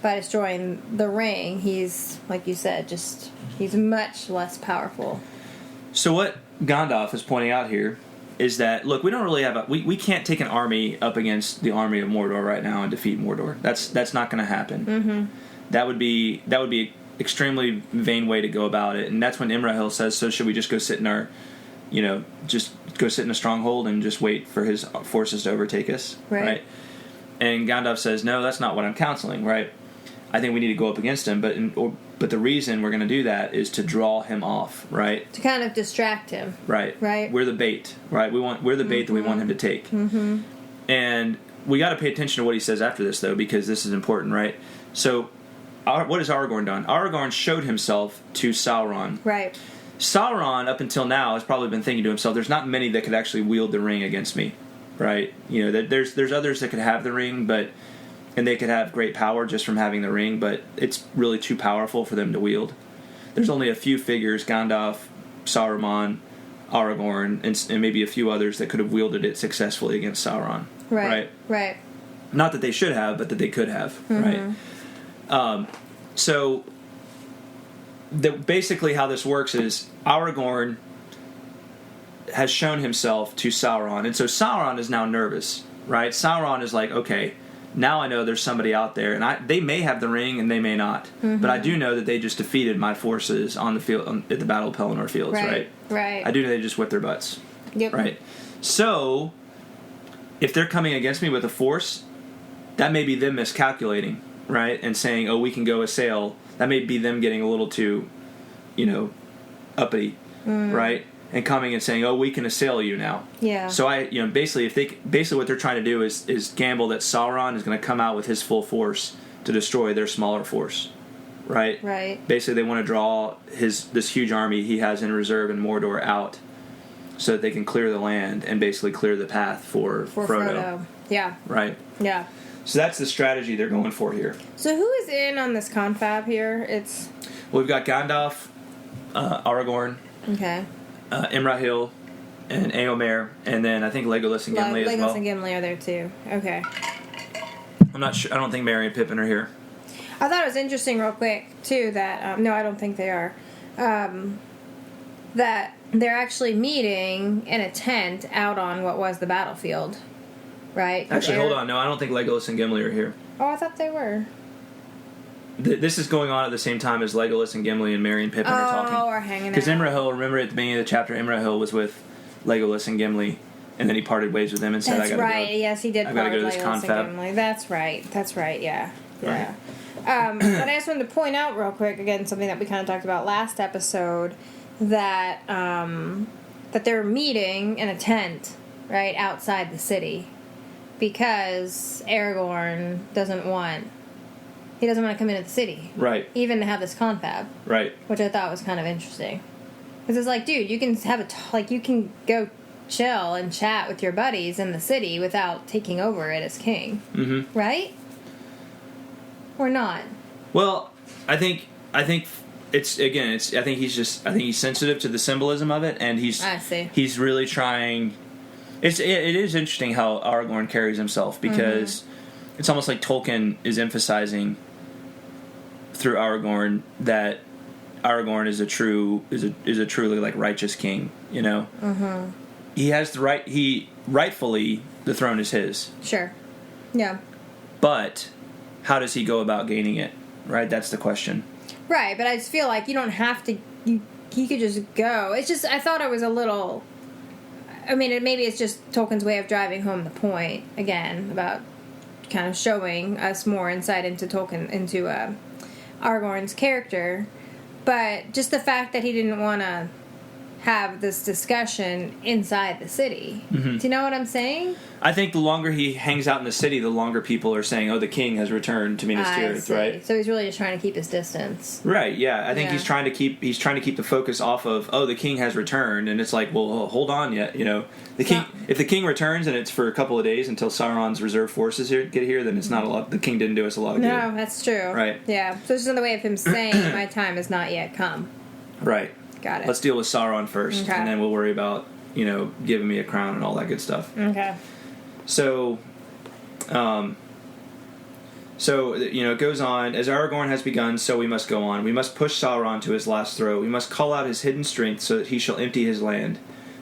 [SPEAKER 2] by destroying the ring, he's, like you said, he's much less powerful.
[SPEAKER 1] So what Gandalf is pointing out here is that, look, we don't really have we can't take an army up against the army of Mordor right now and defeat Mordor. That's not going to happen. That would be an extremely vain way to go about it, and that's when Imrahil says, "So should we just go sit in our, just go sit in a stronghold and just wait for his forces to overtake us?" Right? And Gandalf says, "No, that's not what I'm counseling. Right? I think we need to go up against him, but the reason we're going to do that is to draw him off, right?
[SPEAKER 2] To kind of distract him,
[SPEAKER 1] right?
[SPEAKER 2] Right?
[SPEAKER 1] We're the bait, right? We're the bait that we want him to take, and we got to pay attention to what he says after this, though, because this is important, right? So." What has Aragorn done? Aragorn showed himself to Sauron.
[SPEAKER 2] Right.
[SPEAKER 1] Sauron, up until now, has probably been thinking to himself, there's not many that could actually wield the ring against me. Right? There's others that could have the ring, and they could have great power just from having the ring, but it's really too powerful for them to wield. There's only a few figures, Gandalf, Saruman, Aragorn, and maybe a few others that could have wielded it successfully against Sauron.
[SPEAKER 2] Right.
[SPEAKER 1] Not that they should have, but that they could have. Right? So basically how this works is Aragorn has shown himself to Sauron, and so Sauron is now nervous, right? Sauron is like, okay, now I know there's somebody out there, and they may have the ring and they may not, but I do know that they just defeated my forces on the field at the Battle of Pelennor Fields, right? I do know they just whipped their butts, right? So if they're coming against me with a force, that may be them miscalculating. Right, and saying, "Oh, we can go assail." That may be them getting a little too, uppity, right? And coming and saying, "Oh, we can assail you now."
[SPEAKER 2] Yeah.
[SPEAKER 1] So basically what they're trying to do is gamble that Sauron is going to come out with his full force to destroy their smaller force, right?
[SPEAKER 2] Right.
[SPEAKER 1] Basically, they want to draw this huge army he has in reserve in Mordor out, so that they can clear the land and basically clear the path for Frodo.
[SPEAKER 2] Yeah.
[SPEAKER 1] Right.
[SPEAKER 2] Yeah.
[SPEAKER 1] So that's the strategy they're going for here.
[SPEAKER 2] So who is in on this confab here?
[SPEAKER 1] We've got Gandalf, Aragorn, Imrahil, and Éomer, and then I think Legolas and Gimli as well.
[SPEAKER 2] Legolas and Gimli are there too. Okay.
[SPEAKER 1] I'm not sure. I don't think Merry and Pippin are here.
[SPEAKER 2] I thought it was interesting, real quick, too, that no, I don't think they are. That they're actually meeting in a tent out on what was the battlefield. Right.
[SPEAKER 1] Actually, hold on. No, I don't think Legolas and Gimli are here.
[SPEAKER 2] Oh, I thought they were.
[SPEAKER 1] This is going on at the same time as Legolas and Gimli and Merry and Pippin are talking.
[SPEAKER 2] Oh, are hanging out.
[SPEAKER 1] Because Imrahil, remember at the beginning of the chapter, Imrahil was with Legolas and Gimli, and then he parted ways with them and said,
[SPEAKER 2] "That's right. Yes, he did.
[SPEAKER 1] I gotta go to this confab."
[SPEAKER 2] And Gimli. That's right. Yeah. Yeah. Right. But I just wanted to point out real quick again something that we kind of talked about last episode, that that they're meeting in a tent right outside the city. Because Aragorn doesn't want to come into the city.
[SPEAKER 1] Right.
[SPEAKER 2] Even to have this confab.
[SPEAKER 1] Right.
[SPEAKER 2] Which I thought was kind of interesting. Because it's like, dude, you can have you can go chill and chat with your buddies in the city without taking over it as king. Mm-hmm. Right? Or not?
[SPEAKER 1] Well, I think it's again. I think he's sensitive to the symbolism of it, and he's really trying. It is interesting how Aragorn carries himself, because it's almost like Tolkien is emphasizing through Aragorn that Aragorn is a truly like righteous king. You know, he has the right. Rightfully, the throne is his.
[SPEAKER 2] Sure. Yeah.
[SPEAKER 1] But how does he go about gaining it? Right. That's the question.
[SPEAKER 2] Right, but I just feel like you don't have to. He could just go. It's just, I thought it was a little. I mean, maybe it's just Tolkien's way of driving home the point again about kind of showing us more insight into Aragorn's character, but just the fact that he didn't want to have this discussion inside the city. Do you know what I'm saying?
[SPEAKER 1] I think the longer he hangs out in the city, the longer people are saying, "Oh, the king has returned to Minas Tirith," right?
[SPEAKER 2] So he's really just trying to keep his distance.
[SPEAKER 1] Right. Yeah. I think he's trying to keep the focus off of, "Oh, the king has returned," and it's like, well, hold on, yet. You know, the king. If the king returns and it's for a couple of days until Sauron's reserve forces get here, then it's not a lot. The king didn't do us a lot of good.
[SPEAKER 2] No, that's true.
[SPEAKER 1] Right.
[SPEAKER 2] Yeah. So it's just another way of him saying, "My time has not yet come."
[SPEAKER 1] Right.
[SPEAKER 2] Got it.
[SPEAKER 1] Let's deal with Sauron first, and then we'll worry about, giving me a crown and all that good stuff.
[SPEAKER 2] Okay.
[SPEAKER 1] So, it goes on. As Aragorn has begun, so we must go on. We must push Sauron to his last throw. We must call out his hidden strength so that he shall empty his land.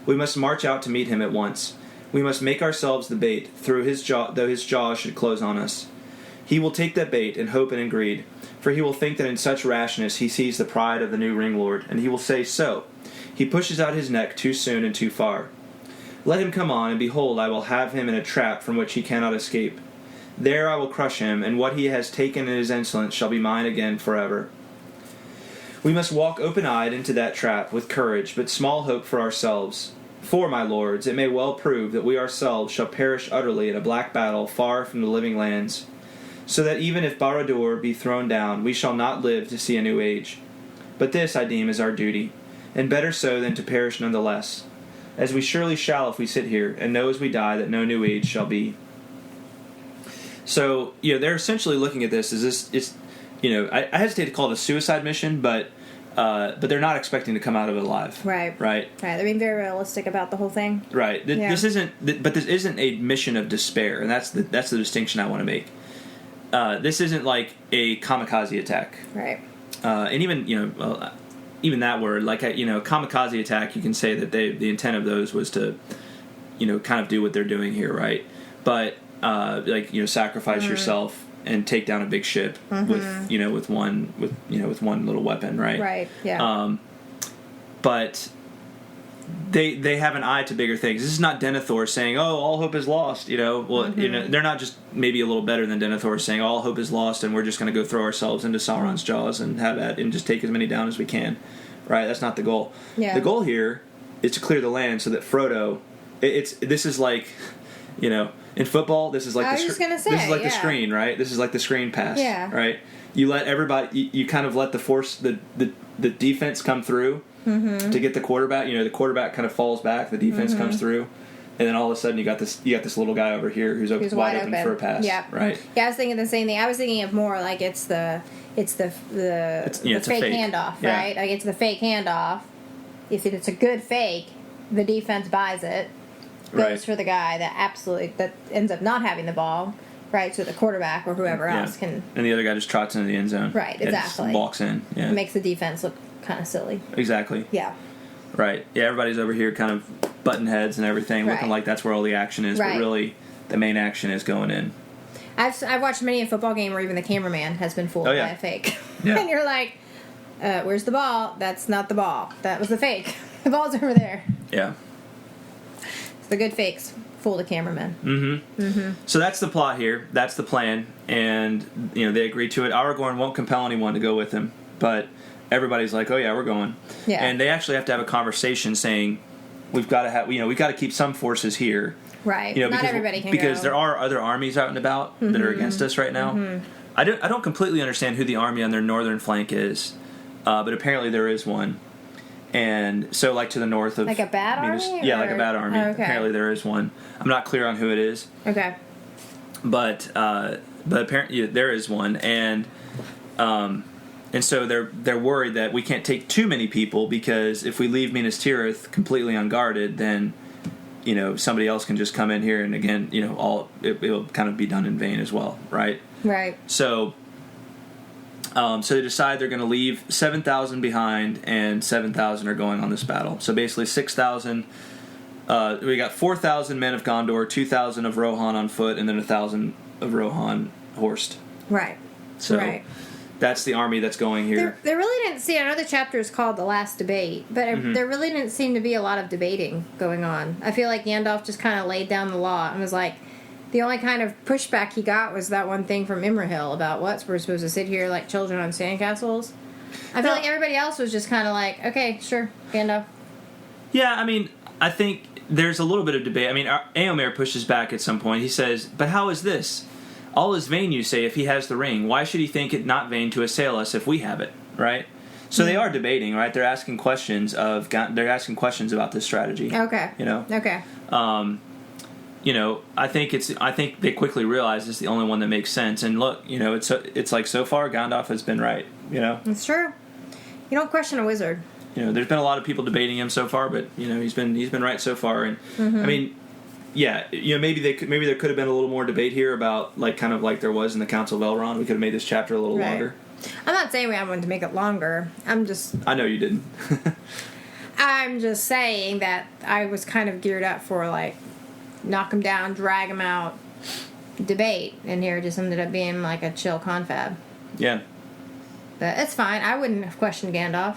[SPEAKER 1] We must march out to meet him at once. We must make ourselves the bait, though his jaws should close on us. He will take that bait in hope and in greed, for he will think that in such rashness he sees the pride of the new ring lord, and he will say so. He pushes out his neck too soon and too far. Let him come on, and behold, I will have him in a trap from which he cannot escape. There I will crush him, and what he has taken in his insolence shall be mine again forever. We must walk open-eyed into that trap with courage, but small hope for ourselves. For, my lords, it may well prove that we ourselves shall perish utterly in a black battle far from the living lands, so that even if Barad-dûr be thrown down, we shall not live to see a new age. But this, I deem, is our duty, and better so than to perish none the less, as we surely shall if we sit here, and know as we die that no new age shall be. So, they're essentially looking at this as I hesitate to call it a suicide mission, but they're not expecting to come out of it alive.
[SPEAKER 2] Right. They're being very realistic about the whole thing.
[SPEAKER 1] Right. This isn't a mission of despair, and that's the distinction I want to make. This isn't like a kamikaze attack.
[SPEAKER 2] Right.
[SPEAKER 1] And even that word, like kamikaze attack, you can say that the intent of those was to, kind of do what they're doing here, right? But sacrifice yourself and take down a big ship with one little weapon, right?
[SPEAKER 2] Right. Yeah.
[SPEAKER 1] But they have an eye to bigger things. This is not Denethor saying, "Oh, all hope is lost." They're not just maybe a little better than Denethor saying, "All hope is lost, and we're just going to go throw ourselves into Sauron's jaws and have that and just take as many down as we can." Right? That's not the goal.
[SPEAKER 2] Yeah.
[SPEAKER 1] The goal here is to clear the land so that Frodo. This is like, in football, this is like the screen, right? This is like the screen pass, right? You let everybody, you kind of let the defense come through to get the quarterback. The quarterback kind of falls back, the defense comes through, and then all of a sudden you got this little guy over here who's wide open for a pass. Yeah, right.
[SPEAKER 2] Yeah, I was thinking the same thing. I was thinking of more like it's the fake handoff, right? Like it's the fake handoff. If it's a good fake, the defense buys it. Goes for the guy that ends up not having the ball, right? So the quarterback or whoever else can. And
[SPEAKER 1] the other guy just trots into the end zone.
[SPEAKER 2] Right, exactly.
[SPEAKER 1] Just walks in. Yeah.
[SPEAKER 2] It makes the defense look kind of silly.
[SPEAKER 1] Exactly.
[SPEAKER 2] Yeah.
[SPEAKER 1] Right. Yeah, everybody's over here kind of butting heads and everything, looking like that's where all the action is, but really the main action is going in.
[SPEAKER 2] I've watched many a football game where even the cameraman has been fooled by a fake. Yeah. And you're like, where's the ball? That's not the ball. That was the fake. The ball's over there.
[SPEAKER 1] Yeah.
[SPEAKER 2] The good fakes fool the cameraman.
[SPEAKER 1] So that's the plot here. That's the plan, and they agree to it. Aragorn won't compel anyone to go with him, but everybody's like, "Oh yeah, we're going." Yeah. And they actually have to have a conversation saying, "We've got to keep some forces here."
[SPEAKER 2] Right. Not everybody can
[SPEAKER 1] because
[SPEAKER 2] go.
[SPEAKER 1] there are other armies out and about that are against us right now. I don't completely understand who the army on their northern flank is, but apparently there is one. And so, like to the north of...
[SPEAKER 2] Like a bad army?
[SPEAKER 1] Yeah, like a bad army.
[SPEAKER 2] Oh, okay.
[SPEAKER 1] Apparently there is one. I'm not clear on who it is.
[SPEAKER 2] Okay.
[SPEAKER 1] But apparently there is one. And And so they're worried that we can't take too many people, because if we leave Minas Tirith completely unguarded, then somebody else can just come in here, and again, it'll kind of be done in vain as well, right?
[SPEAKER 2] Right.
[SPEAKER 1] So they decide they're going to leave 7,000 behind, and 7,000 are going on this battle. So basically 6,000. We got 4,000 men of Gondor, 2,000 of Rohan on foot, and then 1,000 of Rohan horsed.
[SPEAKER 2] Right.
[SPEAKER 1] So
[SPEAKER 2] right.
[SPEAKER 1] That's the army that's going here.
[SPEAKER 2] There really didn't see. I know the chapter is called The Last Debate, but there really didn't seem to be a lot of debating going on. I feel like Gandalf just kind of laid down the law and was like, the only kind of pushback he got was that one thing from Imrahil about we're supposed to sit here like children on sandcastles. I feel like everybody else was just kind of like, okay, sure, Gandalf.
[SPEAKER 1] Yeah, I mean, I think there's a little bit of debate. I mean, Éomer pushes back at some point. He says, but how is this? All is vain, you say, if he has the ring. Why should he think it not vain to assail us if we have it, right? So they are debating, right? They're asking questions about this strategy.
[SPEAKER 2] Okay. Okay.
[SPEAKER 1] I think they quickly realize it's the only one that makes sense. And look, it's like so far Gandalf has been right.
[SPEAKER 2] It's true. You don't question a wizard.
[SPEAKER 1] There's been a lot of people debating him so far, but he's been right so far. And I mean, yeah, maybe there could have been a little more debate here about kind of like there was in the Council of Elrond. We could have made this chapter a little longer.
[SPEAKER 2] I'm not saying I wanted to make it longer. I
[SPEAKER 1] know you didn't.
[SPEAKER 2] I'm just saying that I was kind of geared up for knock him down, drag him out, debate, and here it just ended up being like a chill confab.
[SPEAKER 1] Yeah.
[SPEAKER 2] But it's fine. I wouldn't have questioned Gandalf.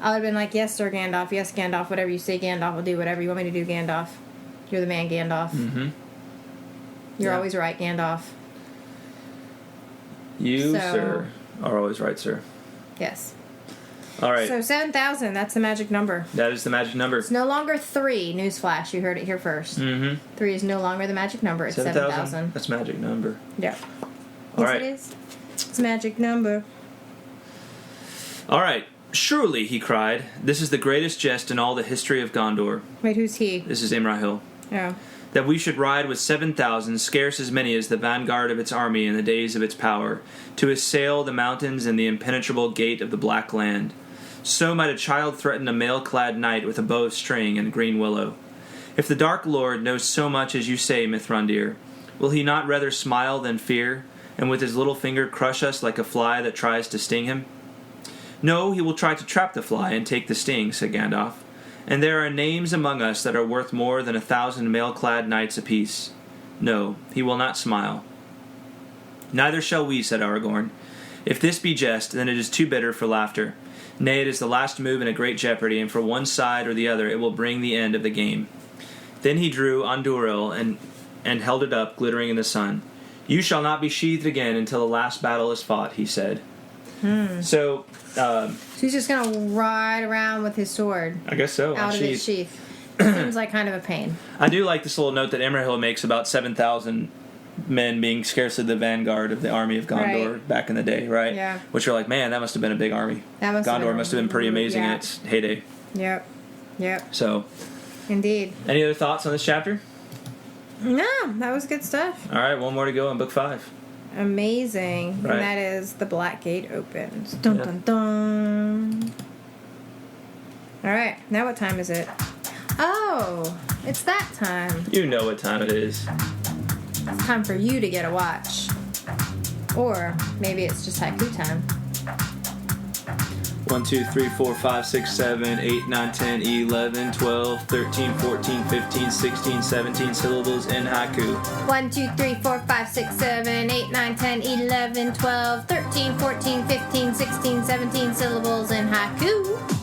[SPEAKER 2] I would have been like, yes, sir, Gandalf. Yes, Gandalf. Whatever you say, Gandalf. I'll do whatever you want me to do, Gandalf. You're the man, Gandalf.
[SPEAKER 1] Mm-hmm.
[SPEAKER 2] You're always right, Gandalf.
[SPEAKER 1] Sir, are always right, sir.
[SPEAKER 2] Yes.
[SPEAKER 1] All right.
[SPEAKER 2] So 7,000, that's the magic number.
[SPEAKER 1] That is the magic number.
[SPEAKER 2] It's no longer 3. Newsflash, you heard it here first.
[SPEAKER 1] Mm-hmm.
[SPEAKER 2] 3 is no longer the magic number. It's 7,000.
[SPEAKER 1] That's magic number.
[SPEAKER 2] Yeah.
[SPEAKER 1] All right.
[SPEAKER 2] It is. It's a magic number.
[SPEAKER 1] All right. Surely, he cried, this is the greatest jest in all the history of Gondor.
[SPEAKER 2] Wait, who's he?
[SPEAKER 1] This is Imrahil.
[SPEAKER 2] Oh.
[SPEAKER 1] That we should ride with 7,000, scarce as many as the vanguard of its army in the days of its power, to assail the mountains and the impenetrable gate of the Black Land. So might a child threaten a mail-clad knight with a bow of string and green willow. If the Dark Lord knows so much as you say, Mithrandir, will he not rather smile than fear, and with his little finger crush us like a fly that tries to sting him? No, he will try to trap the fly and take the sting, said Gandalf. And there are names among us that are worth more than 1,000 mail-clad knights apiece. No, he will not smile. Neither shall we, said Aragorn. If this be jest, then it is too bitter for laughter. Nay, it is the last move in a great jeopardy, and for one side or the other it will bring the end of the game. Then he drew Andúril and held it up, glittering in the sun. You shall not be sheathed again until the last battle is fought, he said. So
[SPEAKER 2] he's just going to ride around with his sword.
[SPEAKER 1] I guess so.
[SPEAKER 2] Out of its sheath. Seems like kind of a pain.
[SPEAKER 1] I do like this little note that Imrahil makes about 7,000 men being scarcely the vanguard of the army of Gondor back in the day, right?
[SPEAKER 2] Yeah.
[SPEAKER 1] Which you're like, man, that must have been a big army. Gondor must have been pretty amazing in its heyday.
[SPEAKER 2] Yep.
[SPEAKER 1] So.
[SPEAKER 2] Indeed.
[SPEAKER 1] Any other thoughts on this chapter?
[SPEAKER 2] No, that was good stuff.
[SPEAKER 1] All right, one more to go in Book 5.
[SPEAKER 2] Amazing.
[SPEAKER 1] Right.
[SPEAKER 2] And that is the Black Gate opens. Dun dun dun. Alright, now what time is it? Oh, it's that time.
[SPEAKER 1] You know what time it is.
[SPEAKER 2] It's time for you to get a watch. Or maybe it's just haiku time.
[SPEAKER 1] 1, 2, 3, 4, 5, 6, 7, 8, 9, 10, 11, 12, 13, 14, 15, 16, 17 syllables in haiku.
[SPEAKER 2] 1, 2, 3, 4, 5, 6, 7, 8, 9, 10, 11, 12, 13, 14, 15, 16, 17 syllables in haiku.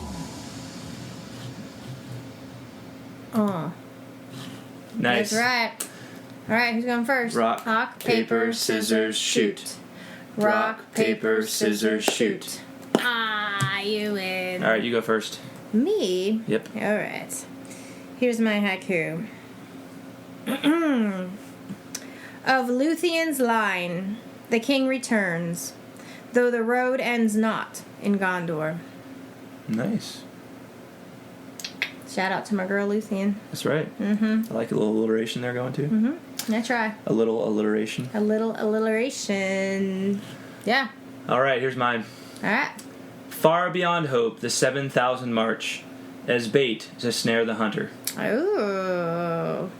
[SPEAKER 2] Oh.
[SPEAKER 1] Nice.
[SPEAKER 2] That's right. Alright, who's going first?
[SPEAKER 1] Rock, paper, scissors, shoot.
[SPEAKER 2] Rock, paper, scissors, shoot. Ah, you win.
[SPEAKER 1] Alright, you go first.
[SPEAKER 2] Me?
[SPEAKER 1] Yep.
[SPEAKER 2] Alright. Here's my haiku. Of Lúthien's line, the king returns, though the road ends not in Gondor.
[SPEAKER 1] Nice.
[SPEAKER 2] Shout out to my girl Lúthien.
[SPEAKER 1] That's right.
[SPEAKER 2] Mm-hmm.
[SPEAKER 1] I like a little alliteration there going to.
[SPEAKER 2] Mm-hmm. I try.
[SPEAKER 1] A little alliteration.
[SPEAKER 2] A little alliteration. Yeah.
[SPEAKER 1] All right, here's mine.
[SPEAKER 2] All right.
[SPEAKER 1] Far beyond hope, the 7,000 march, as bait to snare the hunter.
[SPEAKER 2] Ooh.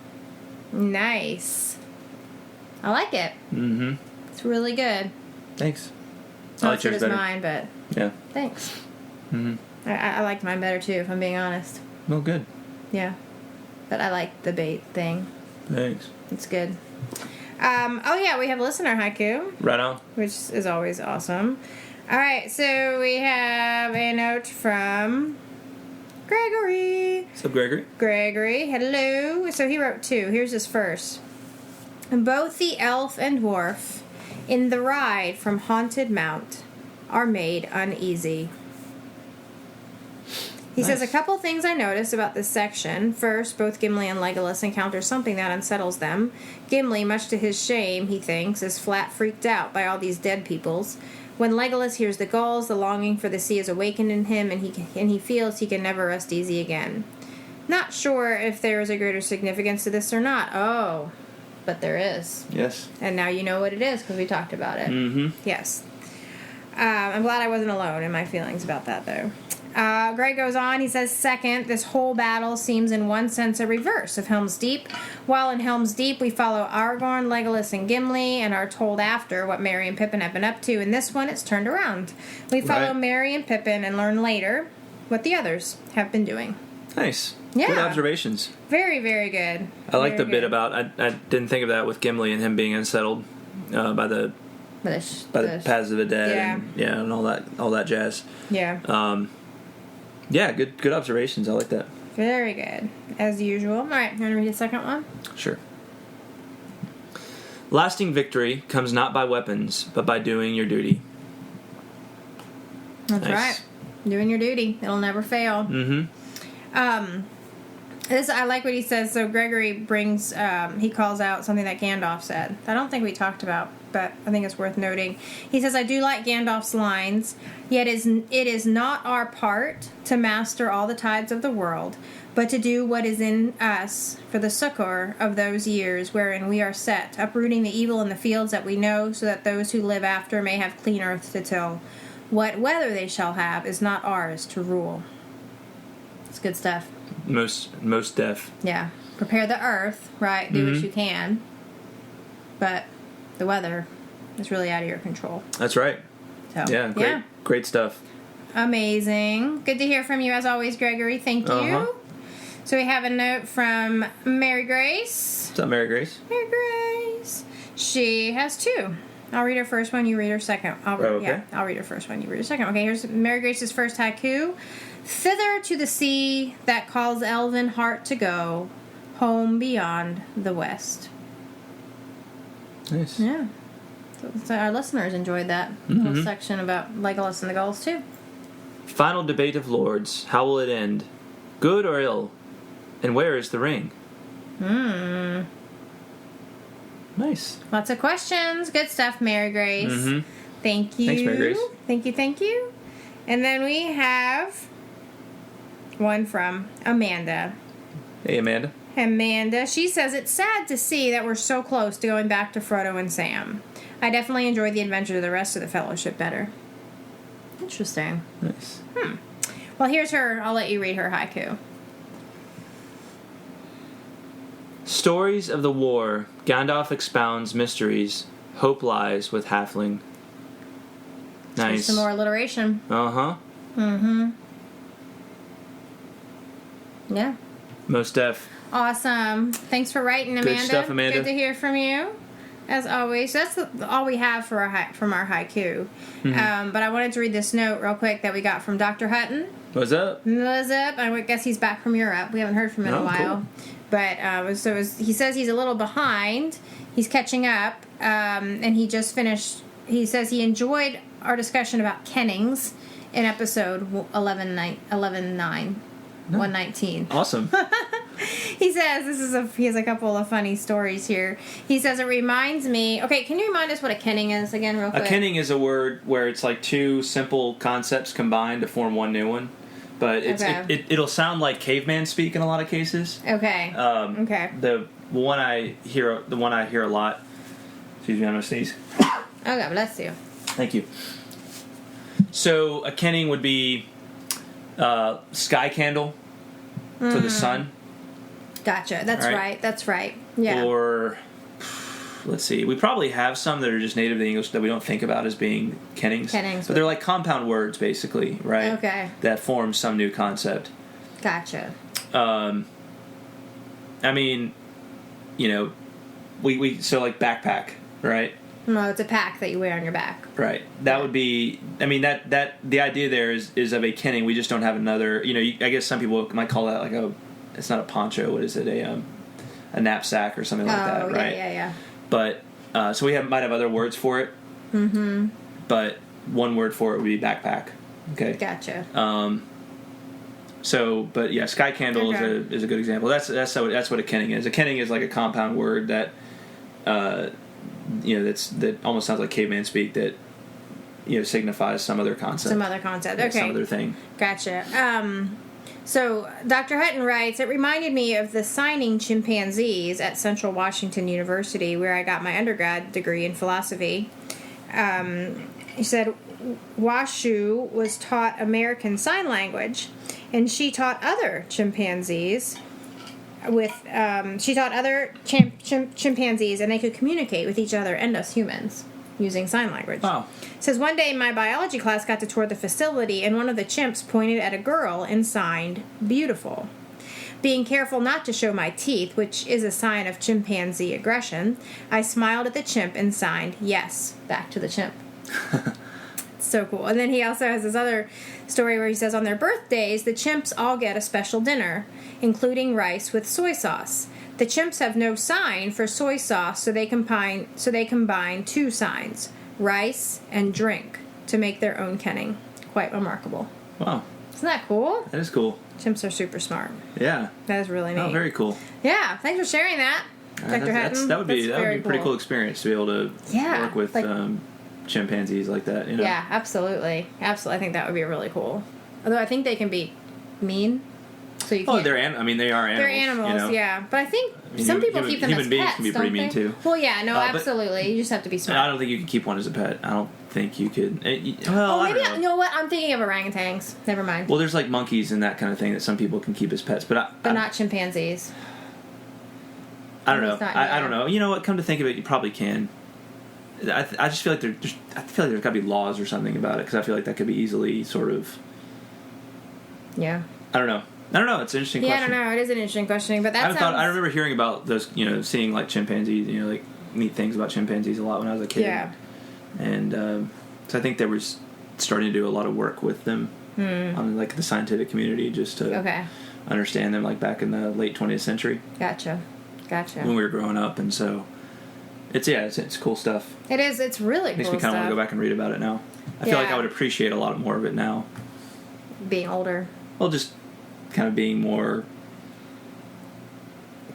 [SPEAKER 2] Nice. I like it.
[SPEAKER 1] Mm-hmm.
[SPEAKER 2] It's really good.
[SPEAKER 1] Thanks. I
[SPEAKER 2] Not
[SPEAKER 1] like
[SPEAKER 2] as good
[SPEAKER 1] yours
[SPEAKER 2] as
[SPEAKER 1] better.
[SPEAKER 2] mine, but
[SPEAKER 1] Yeah.
[SPEAKER 2] thanks.
[SPEAKER 1] Mm-hmm.
[SPEAKER 2] I liked mine better too, if I'm being honest.
[SPEAKER 1] Well, good.
[SPEAKER 2] Yeah. But I like the bait thing.
[SPEAKER 1] Thanks.
[SPEAKER 2] It's good. Oh yeah, we have listener haiku,
[SPEAKER 1] Right on.
[SPEAKER 2] which is always awesome. All right, so we have a note from Gregory.
[SPEAKER 1] What's up, Gregory?
[SPEAKER 2] Gregory, hello. So he wrote 2. Here's his first. Both the elf and dwarf in the ride from Haunted Mount are made uneasy. He says, a couple things I noticed about this section. First, both Gimli and Legolas encounter something that unsettles them. Gimli, much to his shame, he thinks, is flat freaked out by all these dead peoples. When Legolas hears the gulls, the longing for the sea is awakened in him, and he feels he can never rest easy again. Not sure if there is a greater significance to this or not. Oh, but there is.
[SPEAKER 1] Yes.
[SPEAKER 2] And now you know what it is, because we talked about it.
[SPEAKER 1] Mm-hmm.
[SPEAKER 2] Yes. I'm glad I wasn't alone in my feelings about that, though. Greg goes on, he says, second, this whole battle seems in one sense a reverse of Helm's Deep. While in Helm's Deep we follow Aragorn, Legolas, and Gimli and are told after what Merry and Pippin have been up to. In this one, it's turned around. We follow
[SPEAKER 1] Right.
[SPEAKER 2] Merry and Pippin and learn later what the others have been doing.
[SPEAKER 1] Nice.
[SPEAKER 2] Yeah.
[SPEAKER 1] Good observations.
[SPEAKER 2] Very, very good.
[SPEAKER 1] I like the
[SPEAKER 2] Very
[SPEAKER 1] bit
[SPEAKER 2] good.
[SPEAKER 1] about, I didn't think of that with Gimli and him being unsettled by the paths of the dead.
[SPEAKER 2] Yeah.
[SPEAKER 1] And all that jazz.
[SPEAKER 2] Yeah.
[SPEAKER 1] Yeah, good observations. I like that.
[SPEAKER 2] Very good. As usual. All right, you want to read the second one?
[SPEAKER 1] Sure. Lasting victory comes not by weapons, but by doing your duty.
[SPEAKER 2] That's
[SPEAKER 1] Nice.
[SPEAKER 2] right. Doing your duty. It'll never fail.
[SPEAKER 1] Mm-hmm.
[SPEAKER 2] This I like what he says. So Gregory brings, he calls out something that Gandalf said. I don't think we talked about, but I think it's worth noting. He says, I do like Gandalf's lines, yet it is not our part to master all the tides of the world, but to do what is in us for the succor of those years wherein we are set, uprooting the evil in the fields that we know, so that those who live after may have clean earth to till. What weather they shall have is not ours to rule. It's good stuff.
[SPEAKER 1] Most deaf.
[SPEAKER 2] Yeah. Prepare the earth, right? Do what you can. But the weather is really out of your control.
[SPEAKER 1] That's right.
[SPEAKER 2] So,
[SPEAKER 1] Yeah, great stuff.
[SPEAKER 2] Amazing. Good to hear from you as always, Gregory. Thank you.
[SPEAKER 1] Uh-huh.
[SPEAKER 2] So we have a note from Mary Grace.
[SPEAKER 1] What's up, Mary Grace?
[SPEAKER 2] Mary Grace. She has 2. I'll read her first one, you read her second. I'll read her first one, you read her second. Okay, here's Mary Grace's first haiku. Thither to the sea that calls elven heart to go, home beyond the west.
[SPEAKER 1] Nice.
[SPEAKER 2] Yeah. So our listeners enjoyed that little section about Legolas and the gulls, too.
[SPEAKER 1] Final debate of lords. How will it end? Good or ill? And where is the ring? Nice.
[SPEAKER 2] Lots of questions. Good stuff, Mary Grace.
[SPEAKER 1] Mm-hmm.
[SPEAKER 2] Thank you.
[SPEAKER 1] Thanks, Mary Grace.
[SPEAKER 2] Thank you. And then we have one from Amanda.
[SPEAKER 1] Hey, Amanda.
[SPEAKER 2] Amanda, she says, it's sad to see that we're so close to going back to Frodo and Sam. I definitely enjoyed the adventure of the rest of the Fellowship better. Interesting.
[SPEAKER 1] Nice.
[SPEAKER 2] Well, here's her. I'll let you read her haiku.
[SPEAKER 1] Stories of the war. Gandalf expounds mysteries. Hope lies with halfling. Nice.
[SPEAKER 2] Some more alliteration.
[SPEAKER 1] Uh-huh.
[SPEAKER 2] Yeah.
[SPEAKER 1] Most deaf.
[SPEAKER 2] Awesome. Thanks for writing, Amanda.
[SPEAKER 1] Good stuff, Amanda.
[SPEAKER 2] Good to hear from you. As always, that's all we have for from our haiku. But I wanted to read this note real quick that we got from Dr. Hutton.
[SPEAKER 1] What's up?
[SPEAKER 2] What's up? I guess he's back from Europe. We haven't heard from him in a while.
[SPEAKER 1] Cool.
[SPEAKER 2] But he says he's a little behind. He's catching up. And he just finished. He says he enjoyed our discussion about kennings in episode 119.
[SPEAKER 1] Awesome.
[SPEAKER 2] He says he has a couple of funny stories here. He says it reminds me. Okay, can you remind us what a kenning is again, real quick?
[SPEAKER 1] A kenning is a word where it's like two simple concepts combined to form one new one, but it'll sound like caveman speak in a lot of cases.
[SPEAKER 2] Okay. Okay.
[SPEAKER 1] The one I hear a lot. Excuse me, I'm gonna sneeze.
[SPEAKER 2] Oh, God bless you.
[SPEAKER 1] Thank you. So a kenning would be sky candle for the sun.
[SPEAKER 2] Gotcha. That's right. That's right. Yeah.
[SPEAKER 1] Or, let's see, we probably have some that are just native to English that we don't think about as being kennings. But they're like compound words, basically, right?
[SPEAKER 2] Okay.
[SPEAKER 1] That form some new concept.
[SPEAKER 2] Gotcha.
[SPEAKER 1] I mean, so like backpack, right?
[SPEAKER 2] No, it's a pack that you wear on your back.
[SPEAKER 1] Right. That would be, I mean, that the idea there is of a kenning. We just don't have another, I guess some people might call that like it's not a poncho, what is it? A knapsack or something like that, right?
[SPEAKER 2] Yeah.
[SPEAKER 1] But, so we might have other words for it. Mm-hmm. But one word for it would be backpack. Okay.
[SPEAKER 2] Gotcha.
[SPEAKER 1] But yeah, sky candle is a good example. That's what a kenning is. A kenning is like a compound word that, that almost sounds like caveman speak that, signifies some other concept.
[SPEAKER 2] Okay.
[SPEAKER 1] Some other thing.
[SPEAKER 2] Gotcha. So Dr. Hutton writes, it reminded me of the signing chimpanzees at Central Washington University, where I got my undergrad degree in philosophy. He said, Washu was taught American Sign Language, and she taught other chimpanzees chimpanzees, and they could communicate with each other and us humans using sign language.
[SPEAKER 1] Wow.
[SPEAKER 2] It says, one day my biology class got to tour the facility, and one of the chimps pointed at a girl and signed, beautiful. Being careful not to show my teeth, which is a sign of chimpanzee aggression, I smiled at the chimp and signed, yes, back to the chimp. So cool. And then he also has this other story where he says on their birthdays, the chimps all get a special dinner, including rice with soy sauce. The chimps have no sign for soy sauce, so they combine two signs, rice and drink, to make their own kenning. Quite remarkable.
[SPEAKER 1] Wow.
[SPEAKER 2] Isn't that cool?
[SPEAKER 1] That is cool.
[SPEAKER 2] Chimps are super smart.
[SPEAKER 1] Yeah.
[SPEAKER 2] That is really neat.
[SPEAKER 1] Oh, very cool.
[SPEAKER 2] Yeah. Thanks for sharing that, Dr. Hutton.
[SPEAKER 1] That would be a pretty cool experience to be able to work with chimpanzees like that.
[SPEAKER 2] Yeah, absolutely. Absolutely. I think that would be really cool. Although I think they can be mean. So you can't.
[SPEAKER 1] They are animals.
[SPEAKER 2] They're animals, yeah. But I think some people keep them as pets.
[SPEAKER 1] Human beings can be pretty mean too.
[SPEAKER 2] Well, yeah, no, absolutely. You just have to be smart.
[SPEAKER 1] I don't think you can keep one as a pet. I don't think you could.
[SPEAKER 2] You know what? I'm thinking of orangutans. Never mind.
[SPEAKER 1] Well, there's like monkeys and that kind of thing that some people can keep as pets, but
[SPEAKER 2] not chimpanzees.
[SPEAKER 1] I don't know. I don't know. You know what? Come to think of it, you probably can. I just feel like there's got to be laws or something about it, because I feel like that could be easily sort of.
[SPEAKER 2] Yeah.
[SPEAKER 1] I don't know. It's an interesting question.
[SPEAKER 2] Yeah, I don't know. It is an interesting question, but
[SPEAKER 1] I remember hearing about those, seeing like chimpanzees, like neat things about chimpanzees a lot when I was a kid.
[SPEAKER 2] Yeah.
[SPEAKER 1] And so I think they were starting to do a lot of work with them on like the scientific community, just to understand them, like back in the late 20th century.
[SPEAKER 2] Gotcha.
[SPEAKER 1] When we were growing up, and so it's cool stuff.
[SPEAKER 2] It is. It's really cool.
[SPEAKER 1] Makes me kind of want to go back and read about it now. I feel like I would appreciate a lot more of it now.
[SPEAKER 2] Being older.
[SPEAKER 1] Well, just kind of being more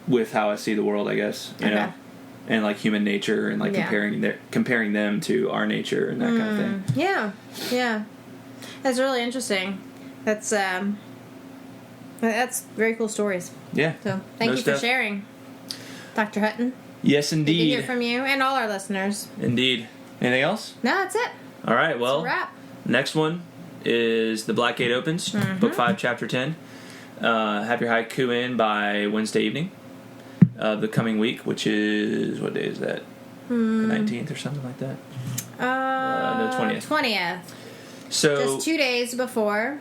[SPEAKER 1] with how I see the world, I guess, you know, and like human nature, and like comparing them to our nature and that kind of thing.
[SPEAKER 2] Yeah, that's really interesting. That's very cool stories. Yeah. So thank you for sharing, Dr. Hutton.
[SPEAKER 1] Yes, indeed.
[SPEAKER 2] Good to hear from you and all our listeners.
[SPEAKER 1] Indeed. Anything else?
[SPEAKER 2] No, that's it.
[SPEAKER 1] All right. Well,
[SPEAKER 2] that's a wrap.
[SPEAKER 1] Next one is The Black Gate Opens, Book 5, Chapter 10. Have your haiku in by Wednesday evening of the coming week, which is, what day is that? The 19th or something like that? No, 20th.
[SPEAKER 2] 20th.
[SPEAKER 1] So,
[SPEAKER 2] just 2 days before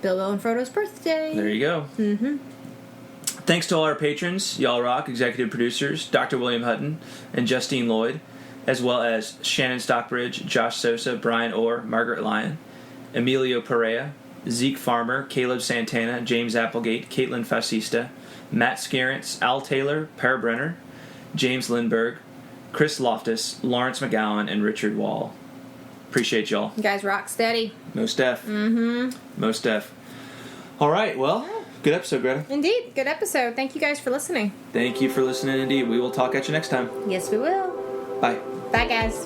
[SPEAKER 2] Bilbo and Frodo's birthday.
[SPEAKER 1] There you go. Mm-hmm. Thanks to all our patrons, Y'all Rock, executive producers, Dr. William Hutton, and Justine Lloyd, as well as Shannon Stockbridge, Josh Sosa, Brian Orr, Margaret Lyon, Emilio Perea, Zeke Farmer, Caleb Santana, James Applegate, Caitlin Fascista, Matt Scarrance, Al Taylor, Per Brenner, James Lindberg, Chris Loftus, Lawrence McGowan, and Richard Wall. Appreciate y'all.
[SPEAKER 2] You guys rock steady.
[SPEAKER 1] Most def. Most def. All right, well, good episode, Greta.
[SPEAKER 2] Indeed, good episode. Thank you guys for listening.
[SPEAKER 1] Thank you for listening, indeed. We will talk at you next time.
[SPEAKER 2] Yes, we will.
[SPEAKER 1] Bye.
[SPEAKER 2] Bye, guys.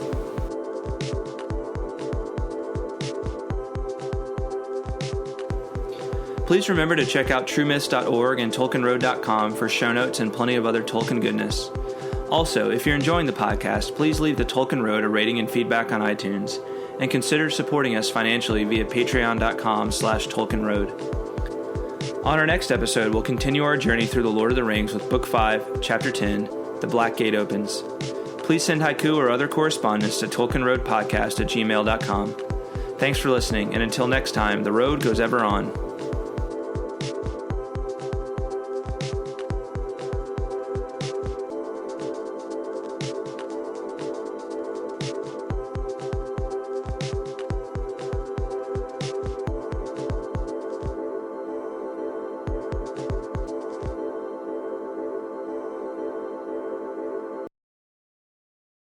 [SPEAKER 1] Please remember to check out truemyths.org and tolkienroad.com for show notes and plenty of other Tolkien goodness. Also, if you're enjoying the podcast, please leave the Tolkien Road a rating and feedback on iTunes. and consider supporting us financially via patreon.com/TolkienRoad. On our next episode, we'll continue our journey through the Lord of the Rings with Book 5, Chapter 10, The Black Gate Opens. Please send haiku or other correspondence to TolkienRoadPodcast@gmail.com. Thanks for listening, and until next time, the road goes ever on.